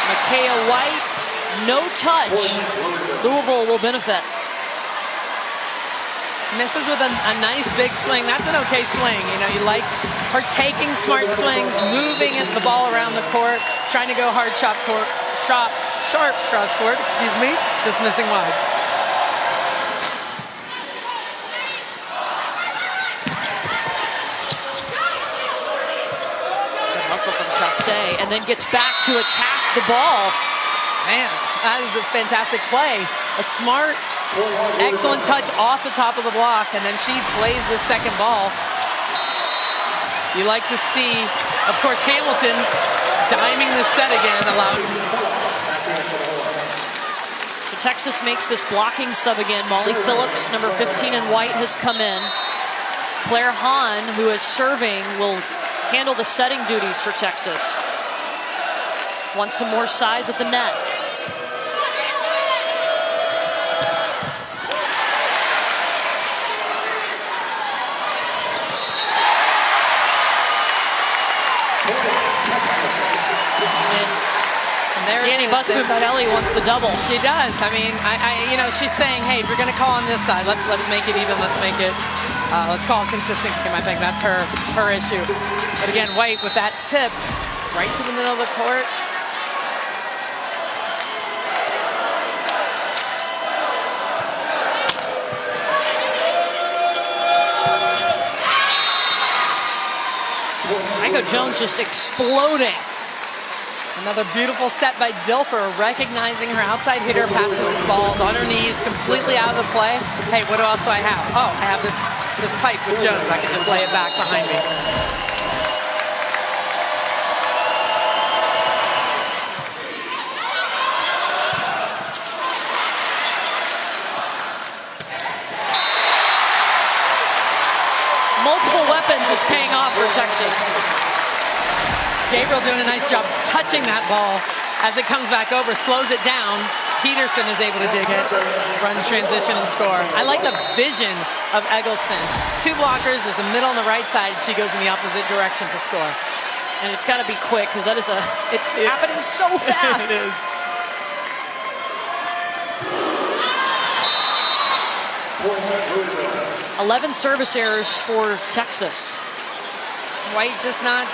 Micaiah White. No touch. Louisville will benefit. Misses with a nice big swing. That's an okay swing. You know, you like her taking smart swings, moving the ball around the court, trying to go hard, sharp cross court, excuse me, just missing wide. Good hustle from Chassé, and then gets back to attack the ball. Man, that is a fantastic play. A smart, excellent touch off the top of the block, and then she plays this second ball. You like to see, of course, Hamilton diming this set again, allowed. So Texas makes this blocking sub again. Molly Phillips, number 15 in white, has come in. Claire Hahn, who is serving, will handle the setting duties for Texas. Wants some more size at the net. Danny Busby-Belli wants the double. She does. I mean, you know, she's saying, hey, if you're going to call on this side, let's make it even. Let's make it. Let's call it consistent game. I think that's her issue. But again, White with that tip right to the middle of the court. Michael Jones just exploding. Another beautiful set by Dilfer, recognizing her outside hitter, passes his balls on her knees, completely out of the play. Hey, what else do I have? Oh, I have this pipe with Jones. I can just lay it back behind me. Multiple weapons is paying off for Texas. Gabriel doing a nice job touching that ball as it comes back over, slows it down. Peterson is able to dig it, run transition and score. I like the vision of Eggleston. There's 2 blockers, there's the middle and the right side. She goes in the opposite direction to score. And it's got to be quick because it's happening so fast. It is. Louisville. 11 service errors for Texas. White just not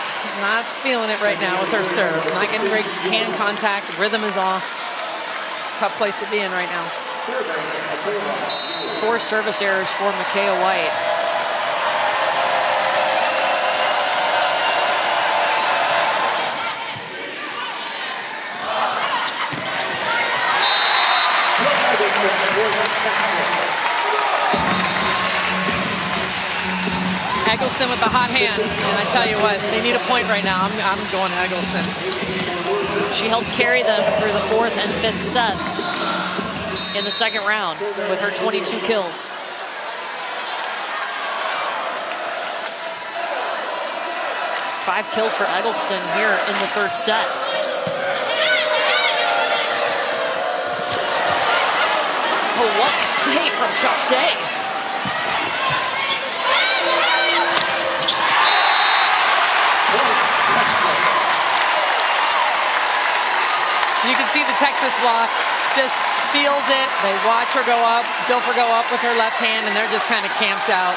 feeling it right now with her serve. Not getting great hand contact. Rhythm is off. Tough place to be in right now. 4 service errors for Micaiah White. Eggleston with the hot hand. And I tell you what, they need a point right now. I'm going to Eggleston. She helped carry them through the 4th and 5th sets in the 2nd round with her 22 kills. Five kills for Eggleston here in the 3rd set. Oh, what a save from Chassé. You can see the Texas block just feels it. They watch her go up, Dilfer go up with her left hand, and they're just kind of camped out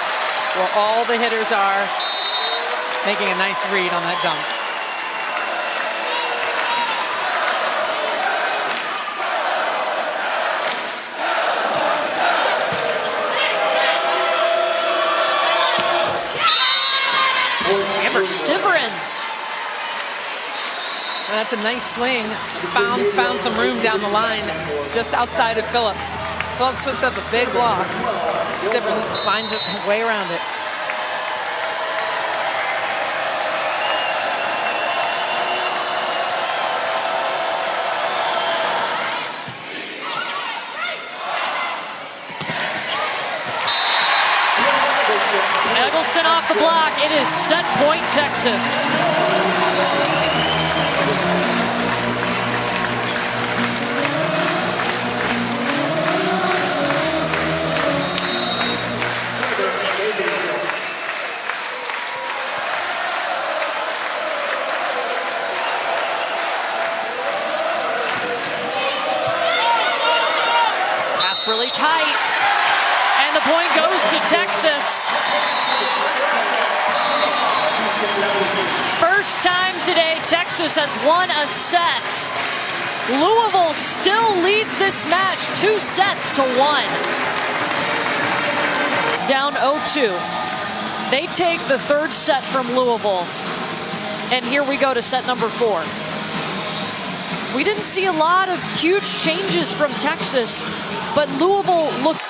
where all the hitters are, making a nice read on that dunk. Amber Stiverins. And that's a nice swing. Found some room down the line, just outside of Phillips. Phillips puts up a big block. Stiverins finds a way around it. Eggleston off the block. It is set point Texas. Pass really tight. And the point goes to Texas. First time today, Texas has won a set. Louisville still leads this match 2 sets to 1. Down 0-2. They take the 3rd set from Louisville. And here we go to set number 4. We didn't see a lot of huge changes from Texas, but Louisville looked.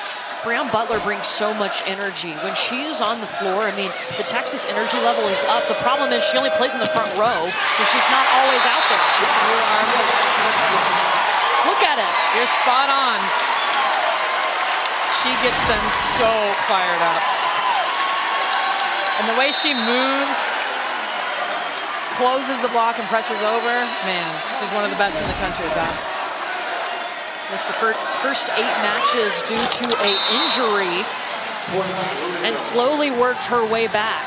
Brianne Butler brings so much energy. When she is on the floor, I mean, the Texas energy level is up. The problem is she only plays in the front row, so she's not always out there. Look at it. You're spot on. She gets them so fired up. And the way she moves, closes the block and presses over, man, she's one of the best in the country at that. Missed the first 8 matches due to an injury and slowly worked her way back.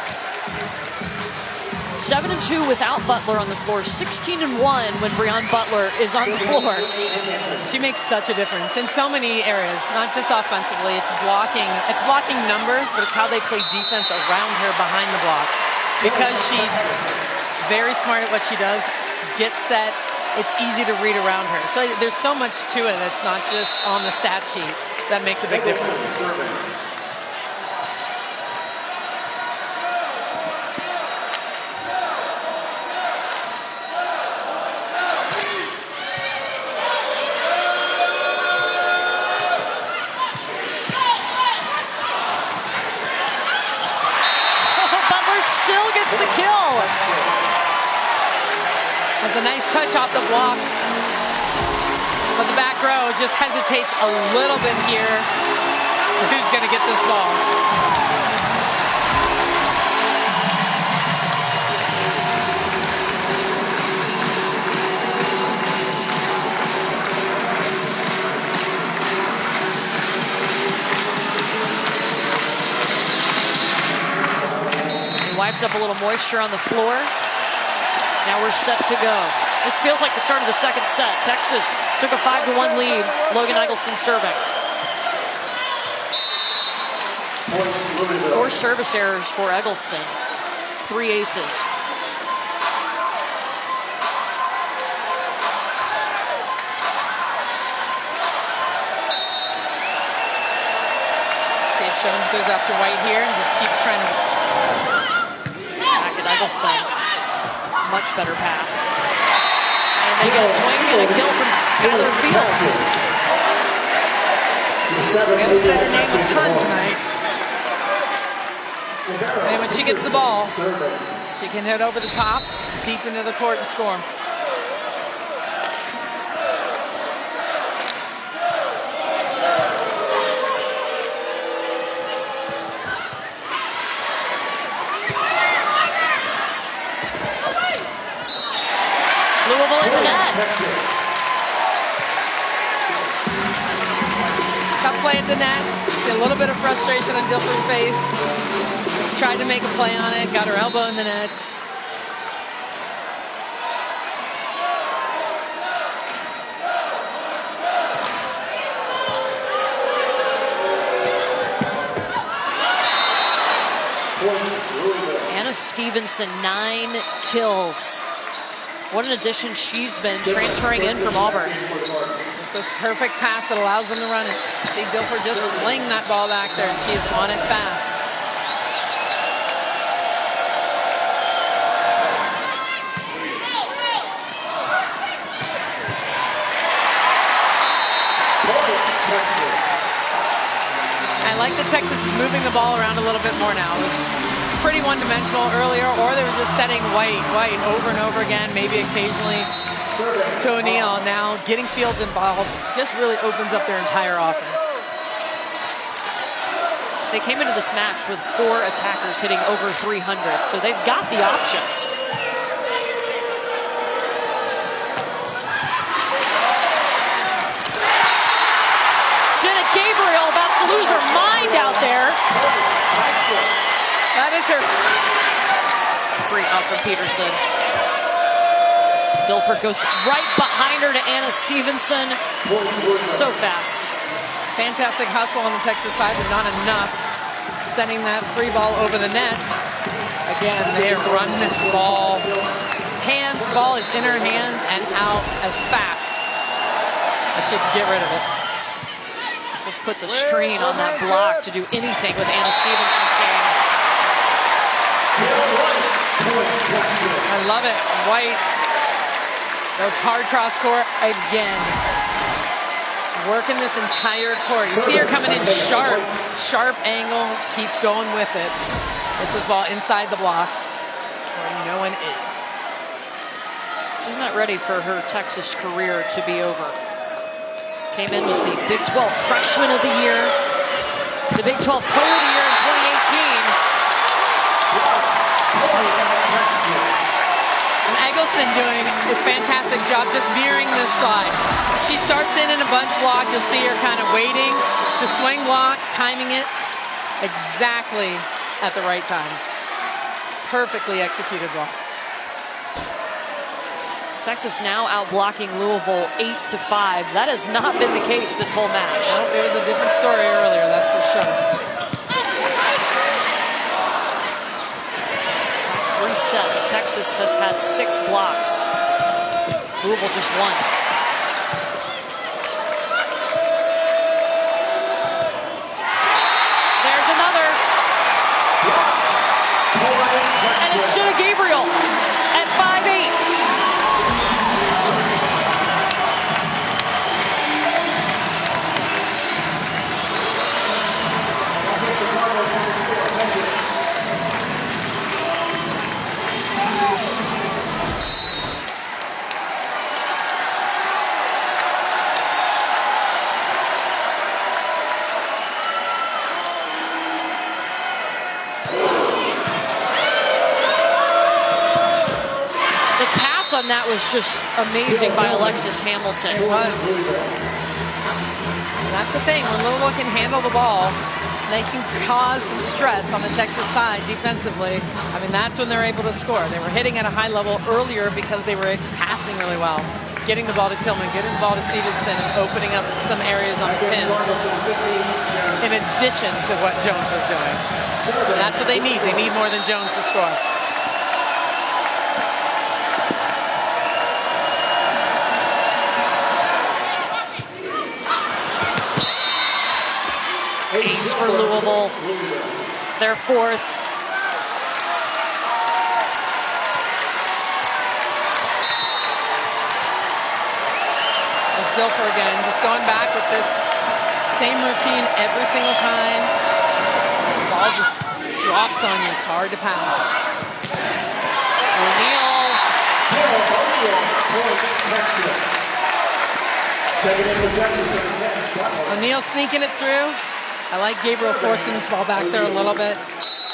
7-2 without Butler on the floor, 16-1 when Brianne Butler is on the floor. She makes such a difference in so many areas, not just offensively. It's blocking numbers, but it's how they play defense around her behind the block. Because she's very smart at what she does, gets set, it's easy to read around her. So there's so much to it that's not just on the stat sheet that makes a big difference. Butler still gets the kill. That's a nice touch off the block. But the back row just hesitates a little bit here. Who's going to get this ball? Wiped up a little moisture on the floor. Now we're set to go. This feels like the start of the 2nd set. Texas took a 5-1 lead. Logan Eggleston serving. 4 service errors for Eggleston. 3 aces. See if Jones goes after White here and just keeps trying to. Back at Eggleston. Much better pass. And they get a swing and a kill from Skylar Fields. We haven't said her name a ton tonight. And when she gets the ball, she can hit over the top, deep into the court and score. Louisville in the net. Tough play at the net. See a little bit of frustration on Dilfer's face. Tried to make a play on it, got her elbow in the net. Anna Stevenson, 9 kills. What an addition she's been, transferring in from Auburn. It's this perfect pass that allows them to run it. See Dilfer just fling that ball back there, and she is on it fast. I like that Texas is moving the ball around a little bit more now. It was pretty one-dimensional earlier, or they were just setting White over and over again, maybe occasionally to O'Neal. Now getting Fields involved just really opens up their entire offense. They came into this match with 4 attackers hitting over 300, so they've got the options. Jenna Gabriel about to lose her mind out there. That is her. Great out from Peterson. Dilfer goes right behind her to Anna Stevenson. So fast. Fantastic hustle on the Texas side, but not enough. Sending that free ball over the net. Again, they run this ball. Ball is in her hand and out as fast as she can get rid of it. Just puts a strain on that block to do anything with Anna Stevenson's game. I love it. White goes hard cross court again. Working this entire court. You see her coming in sharp angle, keeps going with it. Gets this ball inside the block where no one is. She's not ready for her Texas career to be over. Came in as the Big 12 Freshman of the Year, the Big 12 Player of the Year in 2018. And Eggleston doing a fantastic job just mirroring this slide. She starts in a bunch block. You'll see her kind of waiting to swing block, timing it exactly at the right time. Perfectly executed block. Texas now out-blocking Louisville 8-5. That has not been the case this whole match. Nope, it was a different story earlier, that's for sure. Last 3 sets, Texas has had 6 blocks. Louisville just 1. There's another. And it's Jenna Gabriel at 5'8". On that was just amazing by Alexis Hamilton. It was. And that's the thing, when Louisville can handle the ball, they can cause some stress on the Texas side defensively. I mean, that's when they're able to score. They were hitting at a high level earlier because they were passing really well. Getting the ball to Tillman, getting the ball to Stevenson, and opening up some areas on the pins. In addition to what Jones was doing. And that's what they need. They need more than Jones to score. Ace for Louisville, their 4th. It's Dilfer again, just going back with this same routine every single time. The ball just drops on you, it's hard to pass. O'Neal. O'Neal sneaking it through. I like Gabriel forcing this ball back there a little bit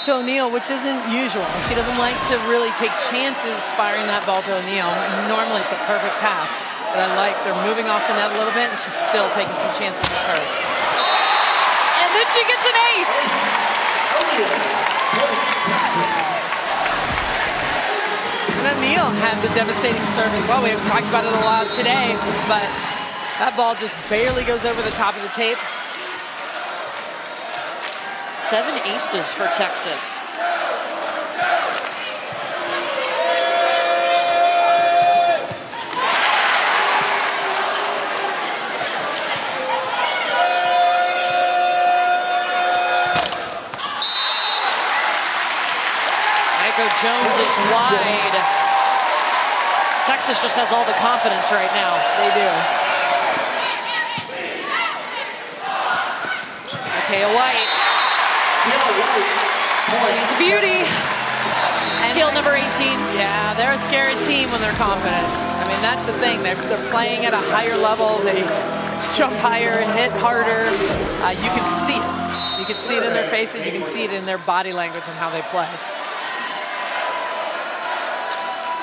to O'Neal, which isn't usual. She doesn't like to really take chances firing that ball to O'Neal. Normally it's a perfect pass, but I like they're moving off the net a little bit, and she's still taking some chances with her. And then she gets an ace. And O'Neal has a devastating serve as well. We haven't talked about it a lot today, but that ball just barely goes over the top of the tape. 7 aces for Texas. Jones is wide. Texas just has all the confidence right now. They do. Micaiah White. She's a beauty. Field number 18. Yeah, they're a scary team when they're confident. I mean, that's the thing. They're playing at a higher level. They jump higher, hit harder. You can see it. You can see it in their faces. You can see it in their body language and how they play.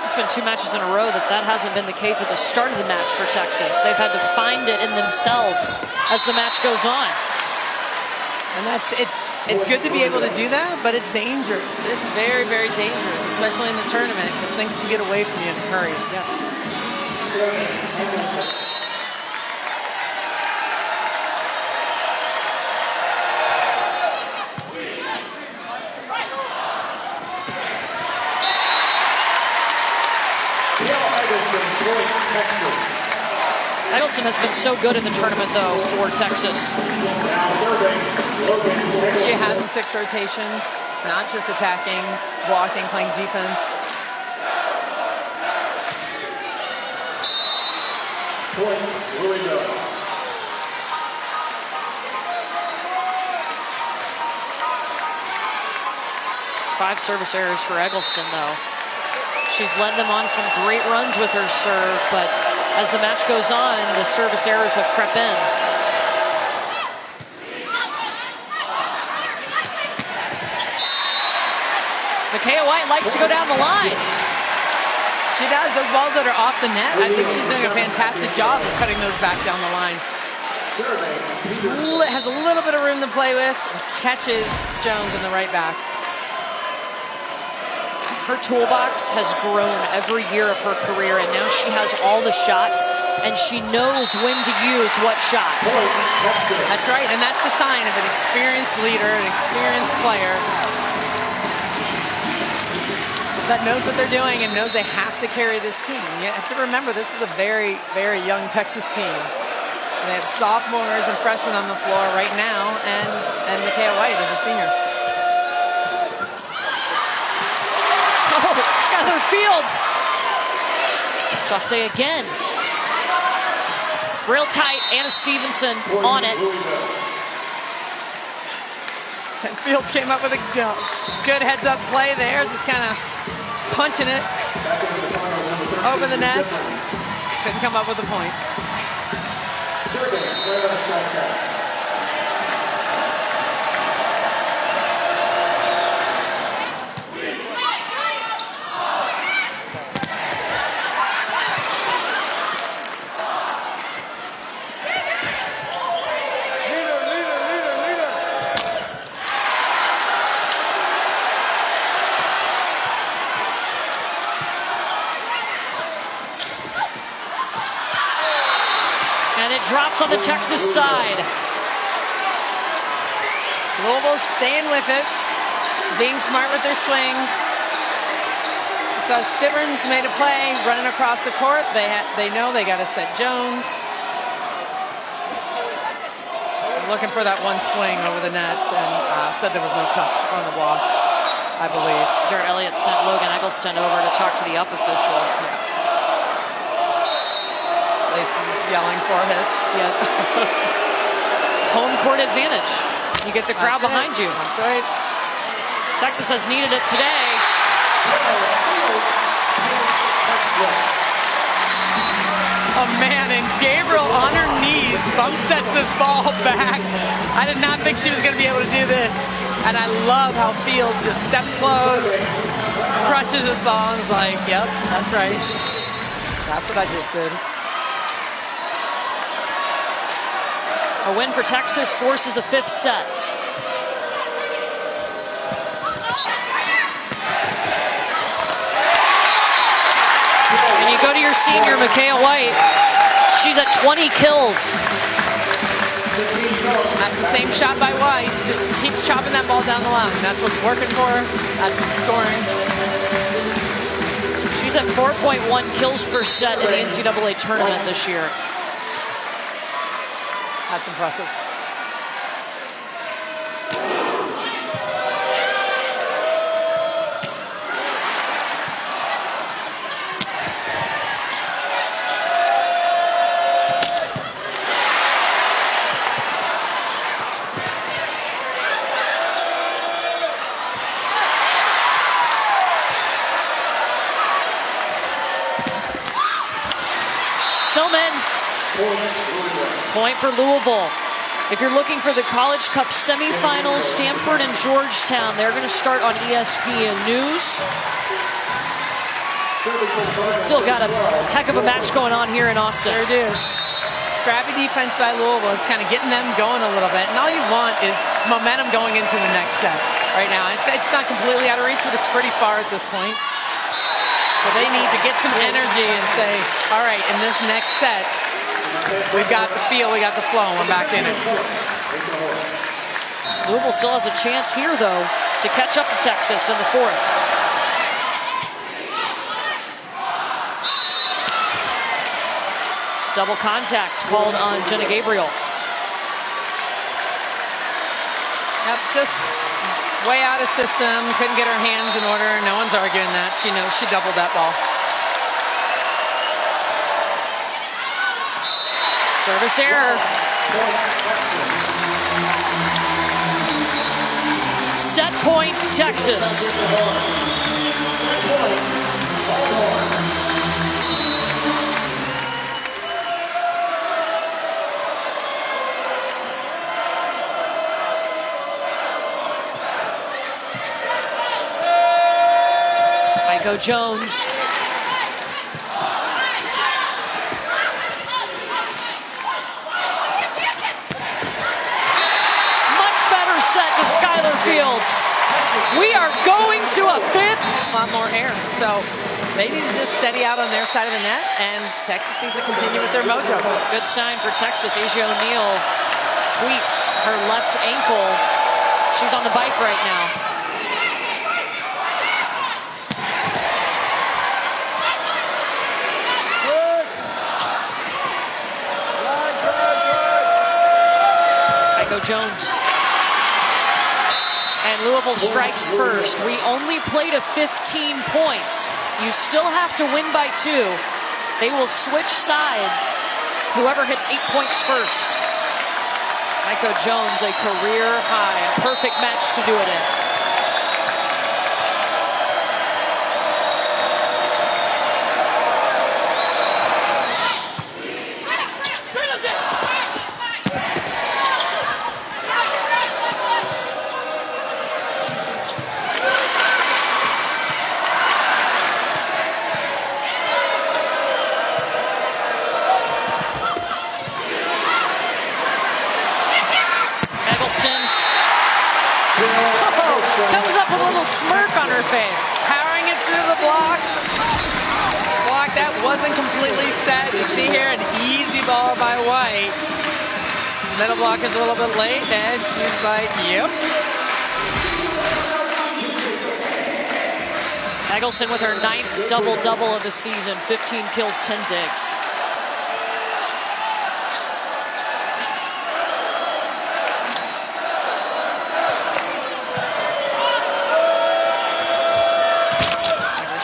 It's been 2 matches in a row that hasn't been the case at the start of the match for Texas. They've had to find it in themselves as the match goes on. And it's good to be able to do that, but it's dangerous. It's very, very dangerous, especially in the tournament, because things can get away from you in a hurry. Yes. Eggleston has been so good in the tournament, though, for Texas. She has in 6 rotations, not just attacking, blocking, playing defense. Point, Louisville. It's 5 service errors for Eggleston, though. She's led them on some great runs with her serve, but as the match goes on, the service errors have crept in. Micaiah White likes to go down the line. She does. Those balls that are off the net, I think she's doing a fantastic job of cutting those back down the line. Has a little bit of room to play with, and catches Jones in the right back. Her toolbox has grown every year of her career, and now she has all the shots, and she knows when to use what shot. That's right, and that's the sign of an experienced leader, an experienced player that knows what they're doing and knows they have to carry this team. You have to remember, this is a very, very young Texas team. And they have sophomores and freshmen on the floor right now, and Micaiah White is a senior. Skylar Fields. Chassé again. Real tight. Anna Stevenson on it. And Fields came up with a good heads-up play there, just kind of punching it over the net. Couldn't come up with a point. Drops on the Texas side. Louisville staying with it, being smart with their swings. So Stivrins made a play, running across the court. They know they got to set Jones. Looking for that one swing over the net, and said there was no touch on the block, I believe. Jared Elliott sent Logan Eggleston over to talk to the up official. Yeah. Yelling for hits. Yeah. Home court advantage. You get the crowd behind you. That's right. Texas has needed it today. Oh man, and Gabriel on her knees bump sets this ball back. I did not think she was going to be able to do this. And I love how Fields just steps close, crushes this ball, and is like, yep, that's right. That's what I just did. A win for Texas forces a 5th set. And you go to your senior, Micaiah White. She's at 20 kills. That's the same shot by White. Just keeps chopping that ball down the line. That's what's working for her. That's what's scoring. She's at 4.1 kills per set in the NCAA tournament this year. That's impressive. Tillman. Point for Louisville. If you're looking for the College Cup semifinals, Stanford and Georgetown, they're going to start on ESPN News. Still got a heck of a match going on here in Austin. Sure do. Scrappy defense by Louisville is kind of getting them going a little bit. And all you want is momentum going into the next set right now. It's not completely out of reach, but it's pretty far at this point. So they need to get some energy and say, all right, in this next set, we've got the feel, we got the flow, and we're back in it. Louisville still has a chance here, though, to catch up to Texas in the 4th. Double contact called on Jenna Gabriel. Yep, just way out of system, couldn't get her hands in order. No one's arguing that. She knows she doubled that ball. Service error. Set point, Texas. Michael Jones. Set to Skylar Fields. We are going to a 5th. A lot more air. So they need to just steady out on their side of the net, and Texas needs to continue with their mojo. Good sign for Texas. Asia O'Neal tweaked her left ankle. She's on the bike right now. Michael Jones. And Louisville strikes first. We only played to 15 points. You still have to win by 2. They will switch sides. Whoever hits 8 points first. Michael Jones, a career high. A perfect match to do it in. Comes up with a little smirk on her face. Powering it through the block. Block that wasn't completely set. You see here an easy ball by White. Middle block is a little bit late, and she's like, yep. Eggleston with her 9th double-double of the season. 15 kills, 10 digs.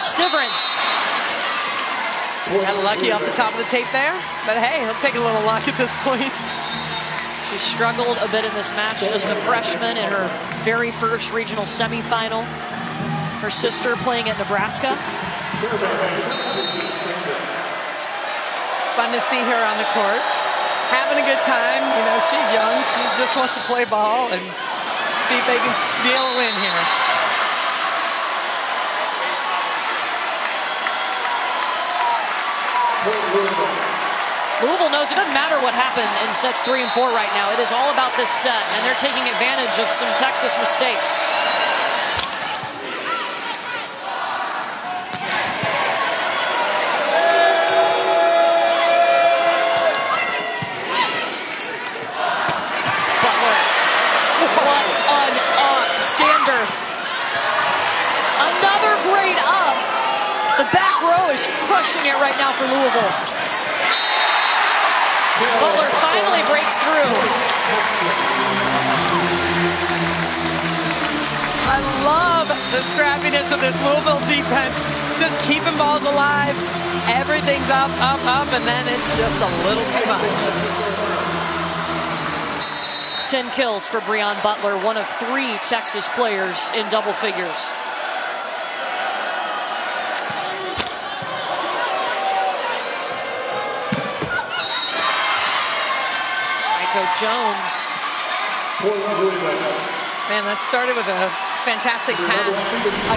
Stivrins. Got lucky off the top of the tape there, but hey, he'll take a little luck at this point. She struggled a bit in this match, just a freshman in her very first regional semifinal. Her sister playing at Nebraska. It's fun to see her on the court, having a good time. You know, she's young. She just wants to play ball and see if they can steal a win here. Louisville knows it doesn't matter what happened in sets 3 and 4 right now. It is all about this set, and they're taking advantage of some Texas mistakes. Butler, what an stander. Another great up. The back row is crushing it right now for Louisville. Butler finally breaks through. I love the scrappiness of this Louisville defense. Just keeping balls alive. Everything's up, up, up, and then it's just a little too much. 10 kills for Breon Butler, one of 3 Texas players in double figures. Jones. Man, that started with a fantastic pass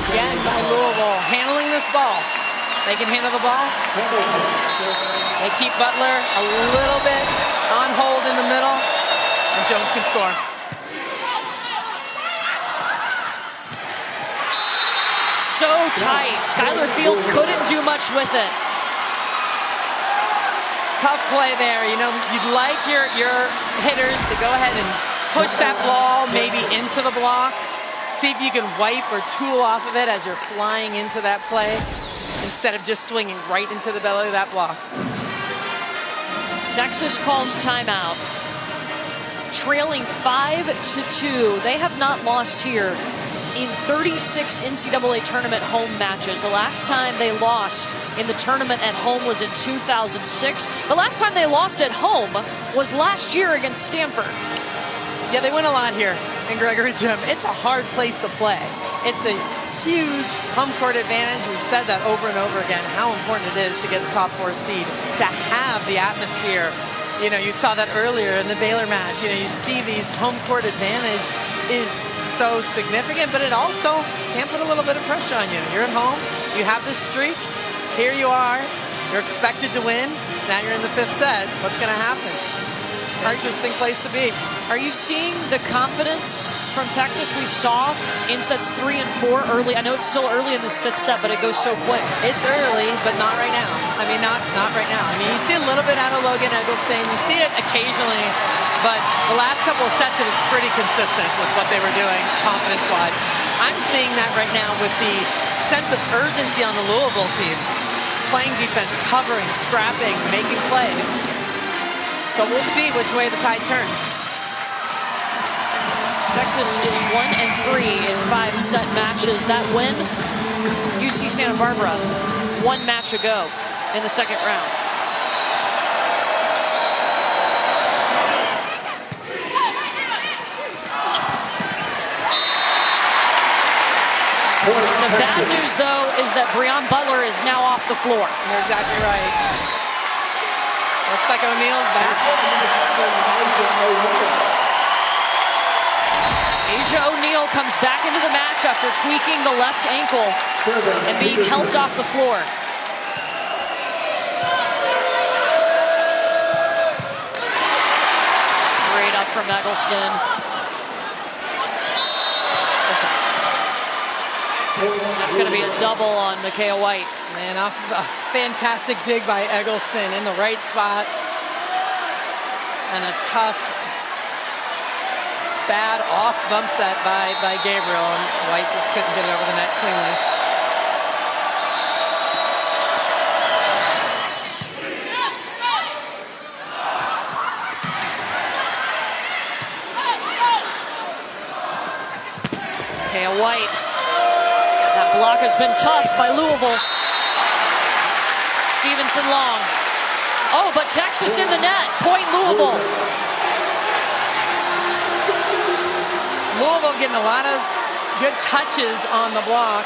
again by Louisville. Handling this ball. They can handle the ball. They keep Butler a little bit on hold in the middle, and Jones can score. So tight. Skylar Fields couldn't do much with it. Tough play there. You know, you'd like your hitters to go ahead and push that ball maybe into the block. See if you can wipe or tool off of it as you're flying into that play instead of just swinging right into the belly of that block. Texas calls timeout. Trailing 5-2. They have not lost here in 36 NCAA tournament home matches. The last time they lost in the tournament at home was in 2006. The last time they lost at home was last year against Stanford. Yeah, they win a lot here in Gregory Gym. It's a hard place to play. It's a huge home court advantage. We've said that over and over again, how important it is to get the top 4 seed, to have the atmosphere. You know, you saw that earlier in the Baylor match. You know, you see these home court advantage is so significant, but it also can put a little bit of pressure on you. You're at home, you have this streak, here you are, you're expected to win, now you're in the 5th set. What's going to happen? Interesting place to be. Are you seeing the confidence from Texas we saw in sets 3 and 4 early? I know it's still early in this 5th set, but it goes so quick. It's early, but not right now. I mean, not right now. I mean, you see a little bit out of Logan Eggleston. You see it occasionally, but the last couple of sets it was pretty consistent with what they were doing confidence-wise. I'm seeing that right now with the sense of urgency on the Louisville team. Playing defense, covering, scrapping, making plays. So we'll see which way the tide turns. Texas is 1-3 in 5-set matches. That win, UC Santa Barbara, 1 match ago in the 2nd round. The bad news, though, is that Breon Butler is now off the floor. You're exactly right. Looks like O'Neal's back. Asia O'Neal comes back into the match after tweaking the left ankle and being helped off the floor. Great up from Eggleston. That's going to be a double on Micaiah White. Man, off of a fantastic dig by Eggleston in the right spot. And a tough, bad off bump set by Gabriel. And White just couldn't get it over the net cleanly. Micaiah White. That block has been tough by Louisville. Stevenson long. Oh, but Texas in the net. Point Louisville. Louisville getting a lot of good touches on the block,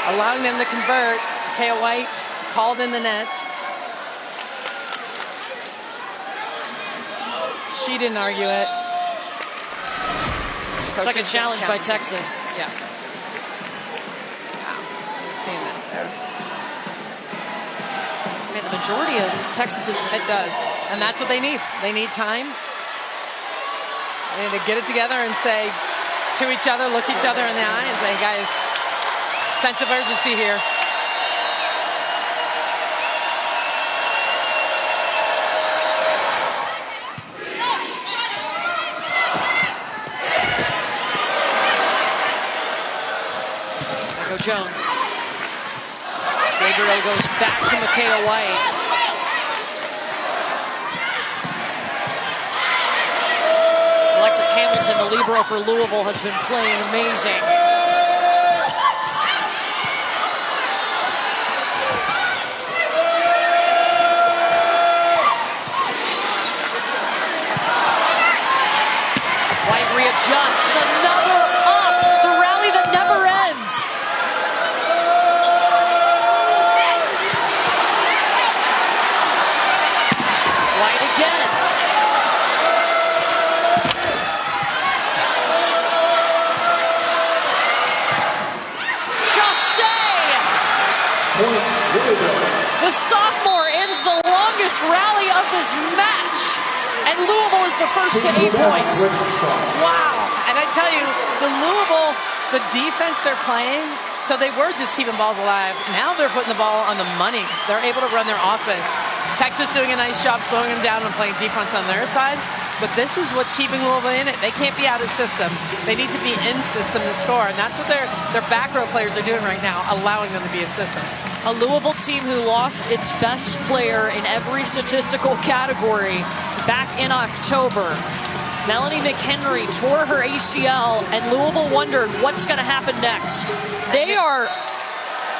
allowing them to convert. Kaya White called in the net. She didn't argue it. It's like a challenge by Texas. Yeah. Wow. Seeing that there. I mean, the majority of Texas is. It does. And that's what they need. They need time. They need to get it together and say to each other, look each other in the eye and say, guys, sense of urgency here. Jones. Gabriel goes back to Micaiah White. Alexis Hamilton, the libero for Louisville, has been playing amazing. White readjusts. Another up. The rally that never ends. Again. The sophomore ends the longest rally of this match, and Louisville is the first to 8 points. Wow. And I tell you, the defense they're playing, so they were just keeping balls alive. Now they're putting the ball on the money. They're able to run their offense. Texas doing a nice job slowing them down and playing defense on their side. But this is what's keeping Louisville in it. They can't be out of system. They need to be in system to score. And that's what their back row players are doing right now, allowing them to be in system. A Louisville team who lost its best player in every statistical category back in October. Melanie McHenry tore her ACL, and Louisville wondered what's going to happen next. They are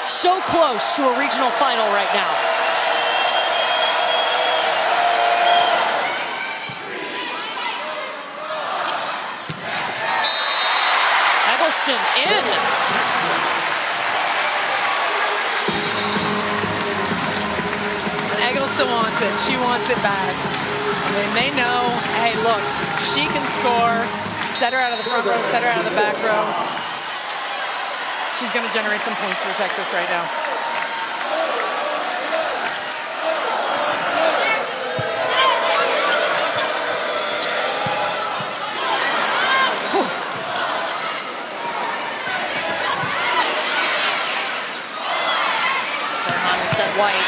so close to a regional final right now. Eggleston in. Eggleston wants it. She wants it bad. And they know, hey, look, she can score. Set her out of the front row, set her out of the back row. She's going to generate some points for Texas right now. Set White.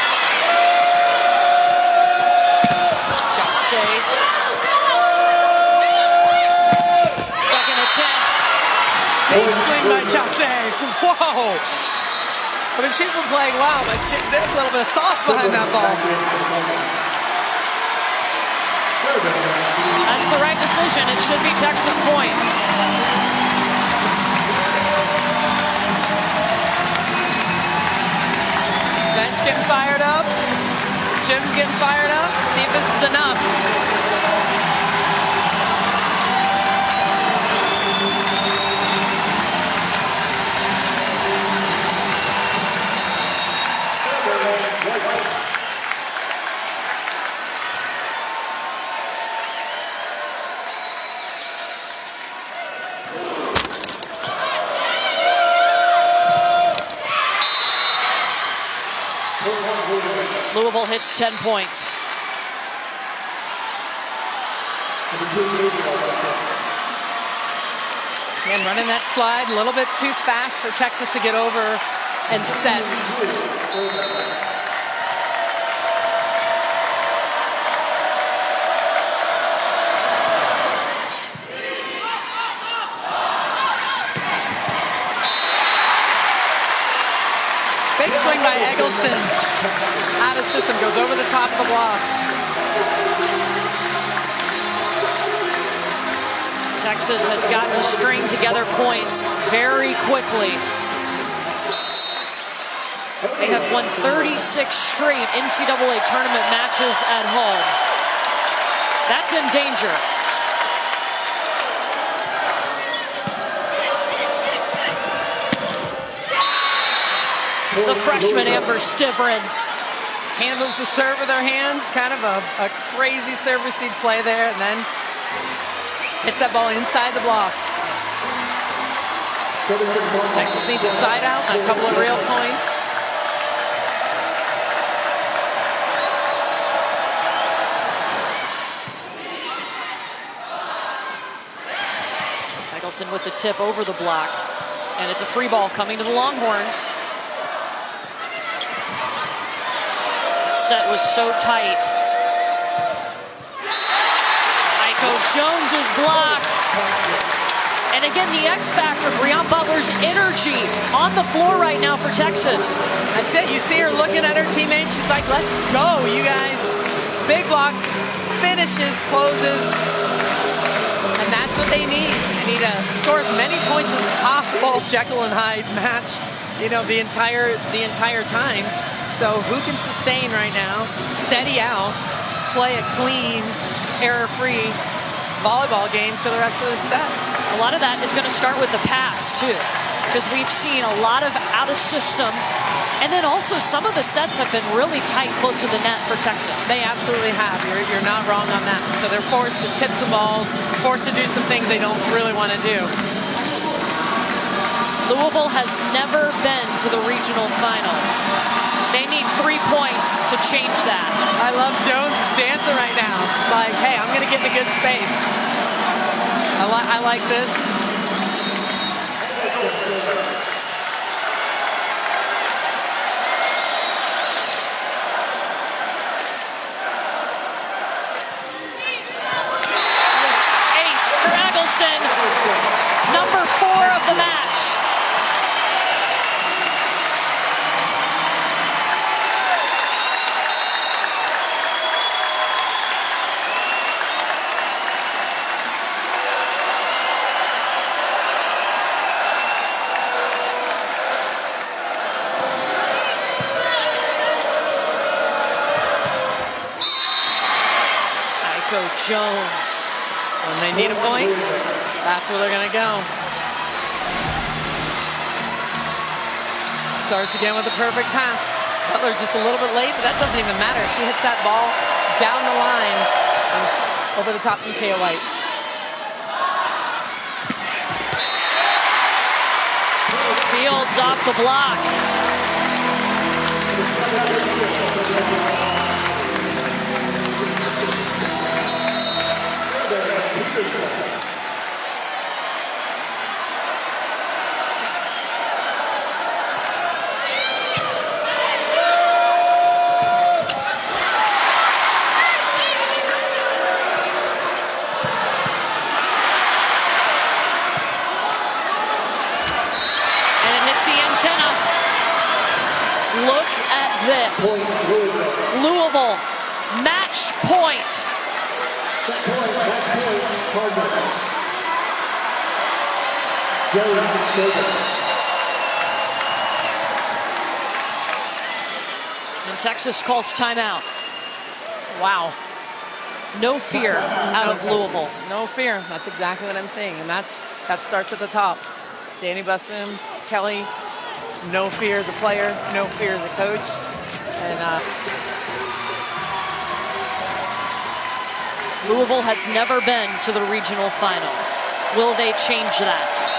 Just save. Second attempt. Big swing by Chase. Whoa. I mean, she's been playing well, but there's a little bit of sauce behind that ball. That's the right decision. It should be Texas point. Ben's getting fired up. Jim's getting fired up. See if this is enough. Louisville hits 10 points. And running that slide a little bit too fast for Texas to get over and set. Big swing by Eggleston. Out of system, goes over the top of the block. Texas has got to string together points very quickly. They have won 36 straight NCAA tournament matches at home. That's in danger. the freshman Amber Stivrins. Handles the serve with her hands, kind of a crazy serve receive play there, and then hits that ball inside the block. Texas needs a side out and a couple of real points. Eggleson with the tip over the block, and it's a free ball coming to the Longhorns. Set was so tight. Aiko Jones is blocked. And again, the X factor, Breon Butler's energy on the floor right now for Texas. That's it. You see her looking at her teammates. She's like, let's go, you guys. Big block, finishes, closes. And that's what they need. They need to score as many points as possible. Jekyll and Hyde match, you know, the entire time. So who can sustain right now, steady out, play a clean, error-free volleyball game to the rest of the set? A lot of that is going to start with the pass, too, because we've seen a lot of out-of-system. And then also some of the sets have been really tight close to the net for Texas. They absolutely have. You're not wrong on that. So they're forced to tip some balls, forced to do some things they don't really want to do. Louisville has never been to the regional final. They need 3 points to change that. I love Jones dancing right now. Like, hey, I'm going to get in a good space. I like this. Ace for Eggleson, number 4 of the match. Jones. When they need a point, that's where they're going to go. Starts again with a perfect pass. Butler just a little bit late, but that doesn't even matter. She hits that ball down the line over the top of Mikaela White. Fields off the block. Look at this. Louisville, match point. And Texas calls timeout. Wow. No fear out of Louisville. No fear. That's exactly what I'm saying. And that starts at the top. Danny Busman, Kelly, no fear as a player, no fear as a coach. And Louisville has never been to the regional final. Will they change that?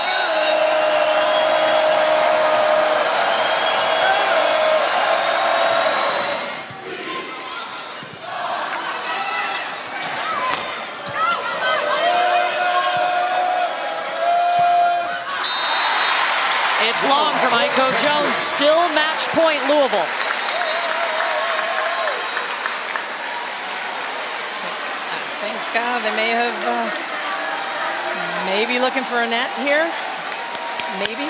It's long from Aiko Jones. Still match point Louisville. I think they may have maybe looking for a net here. Maybe.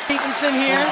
Stevenson here.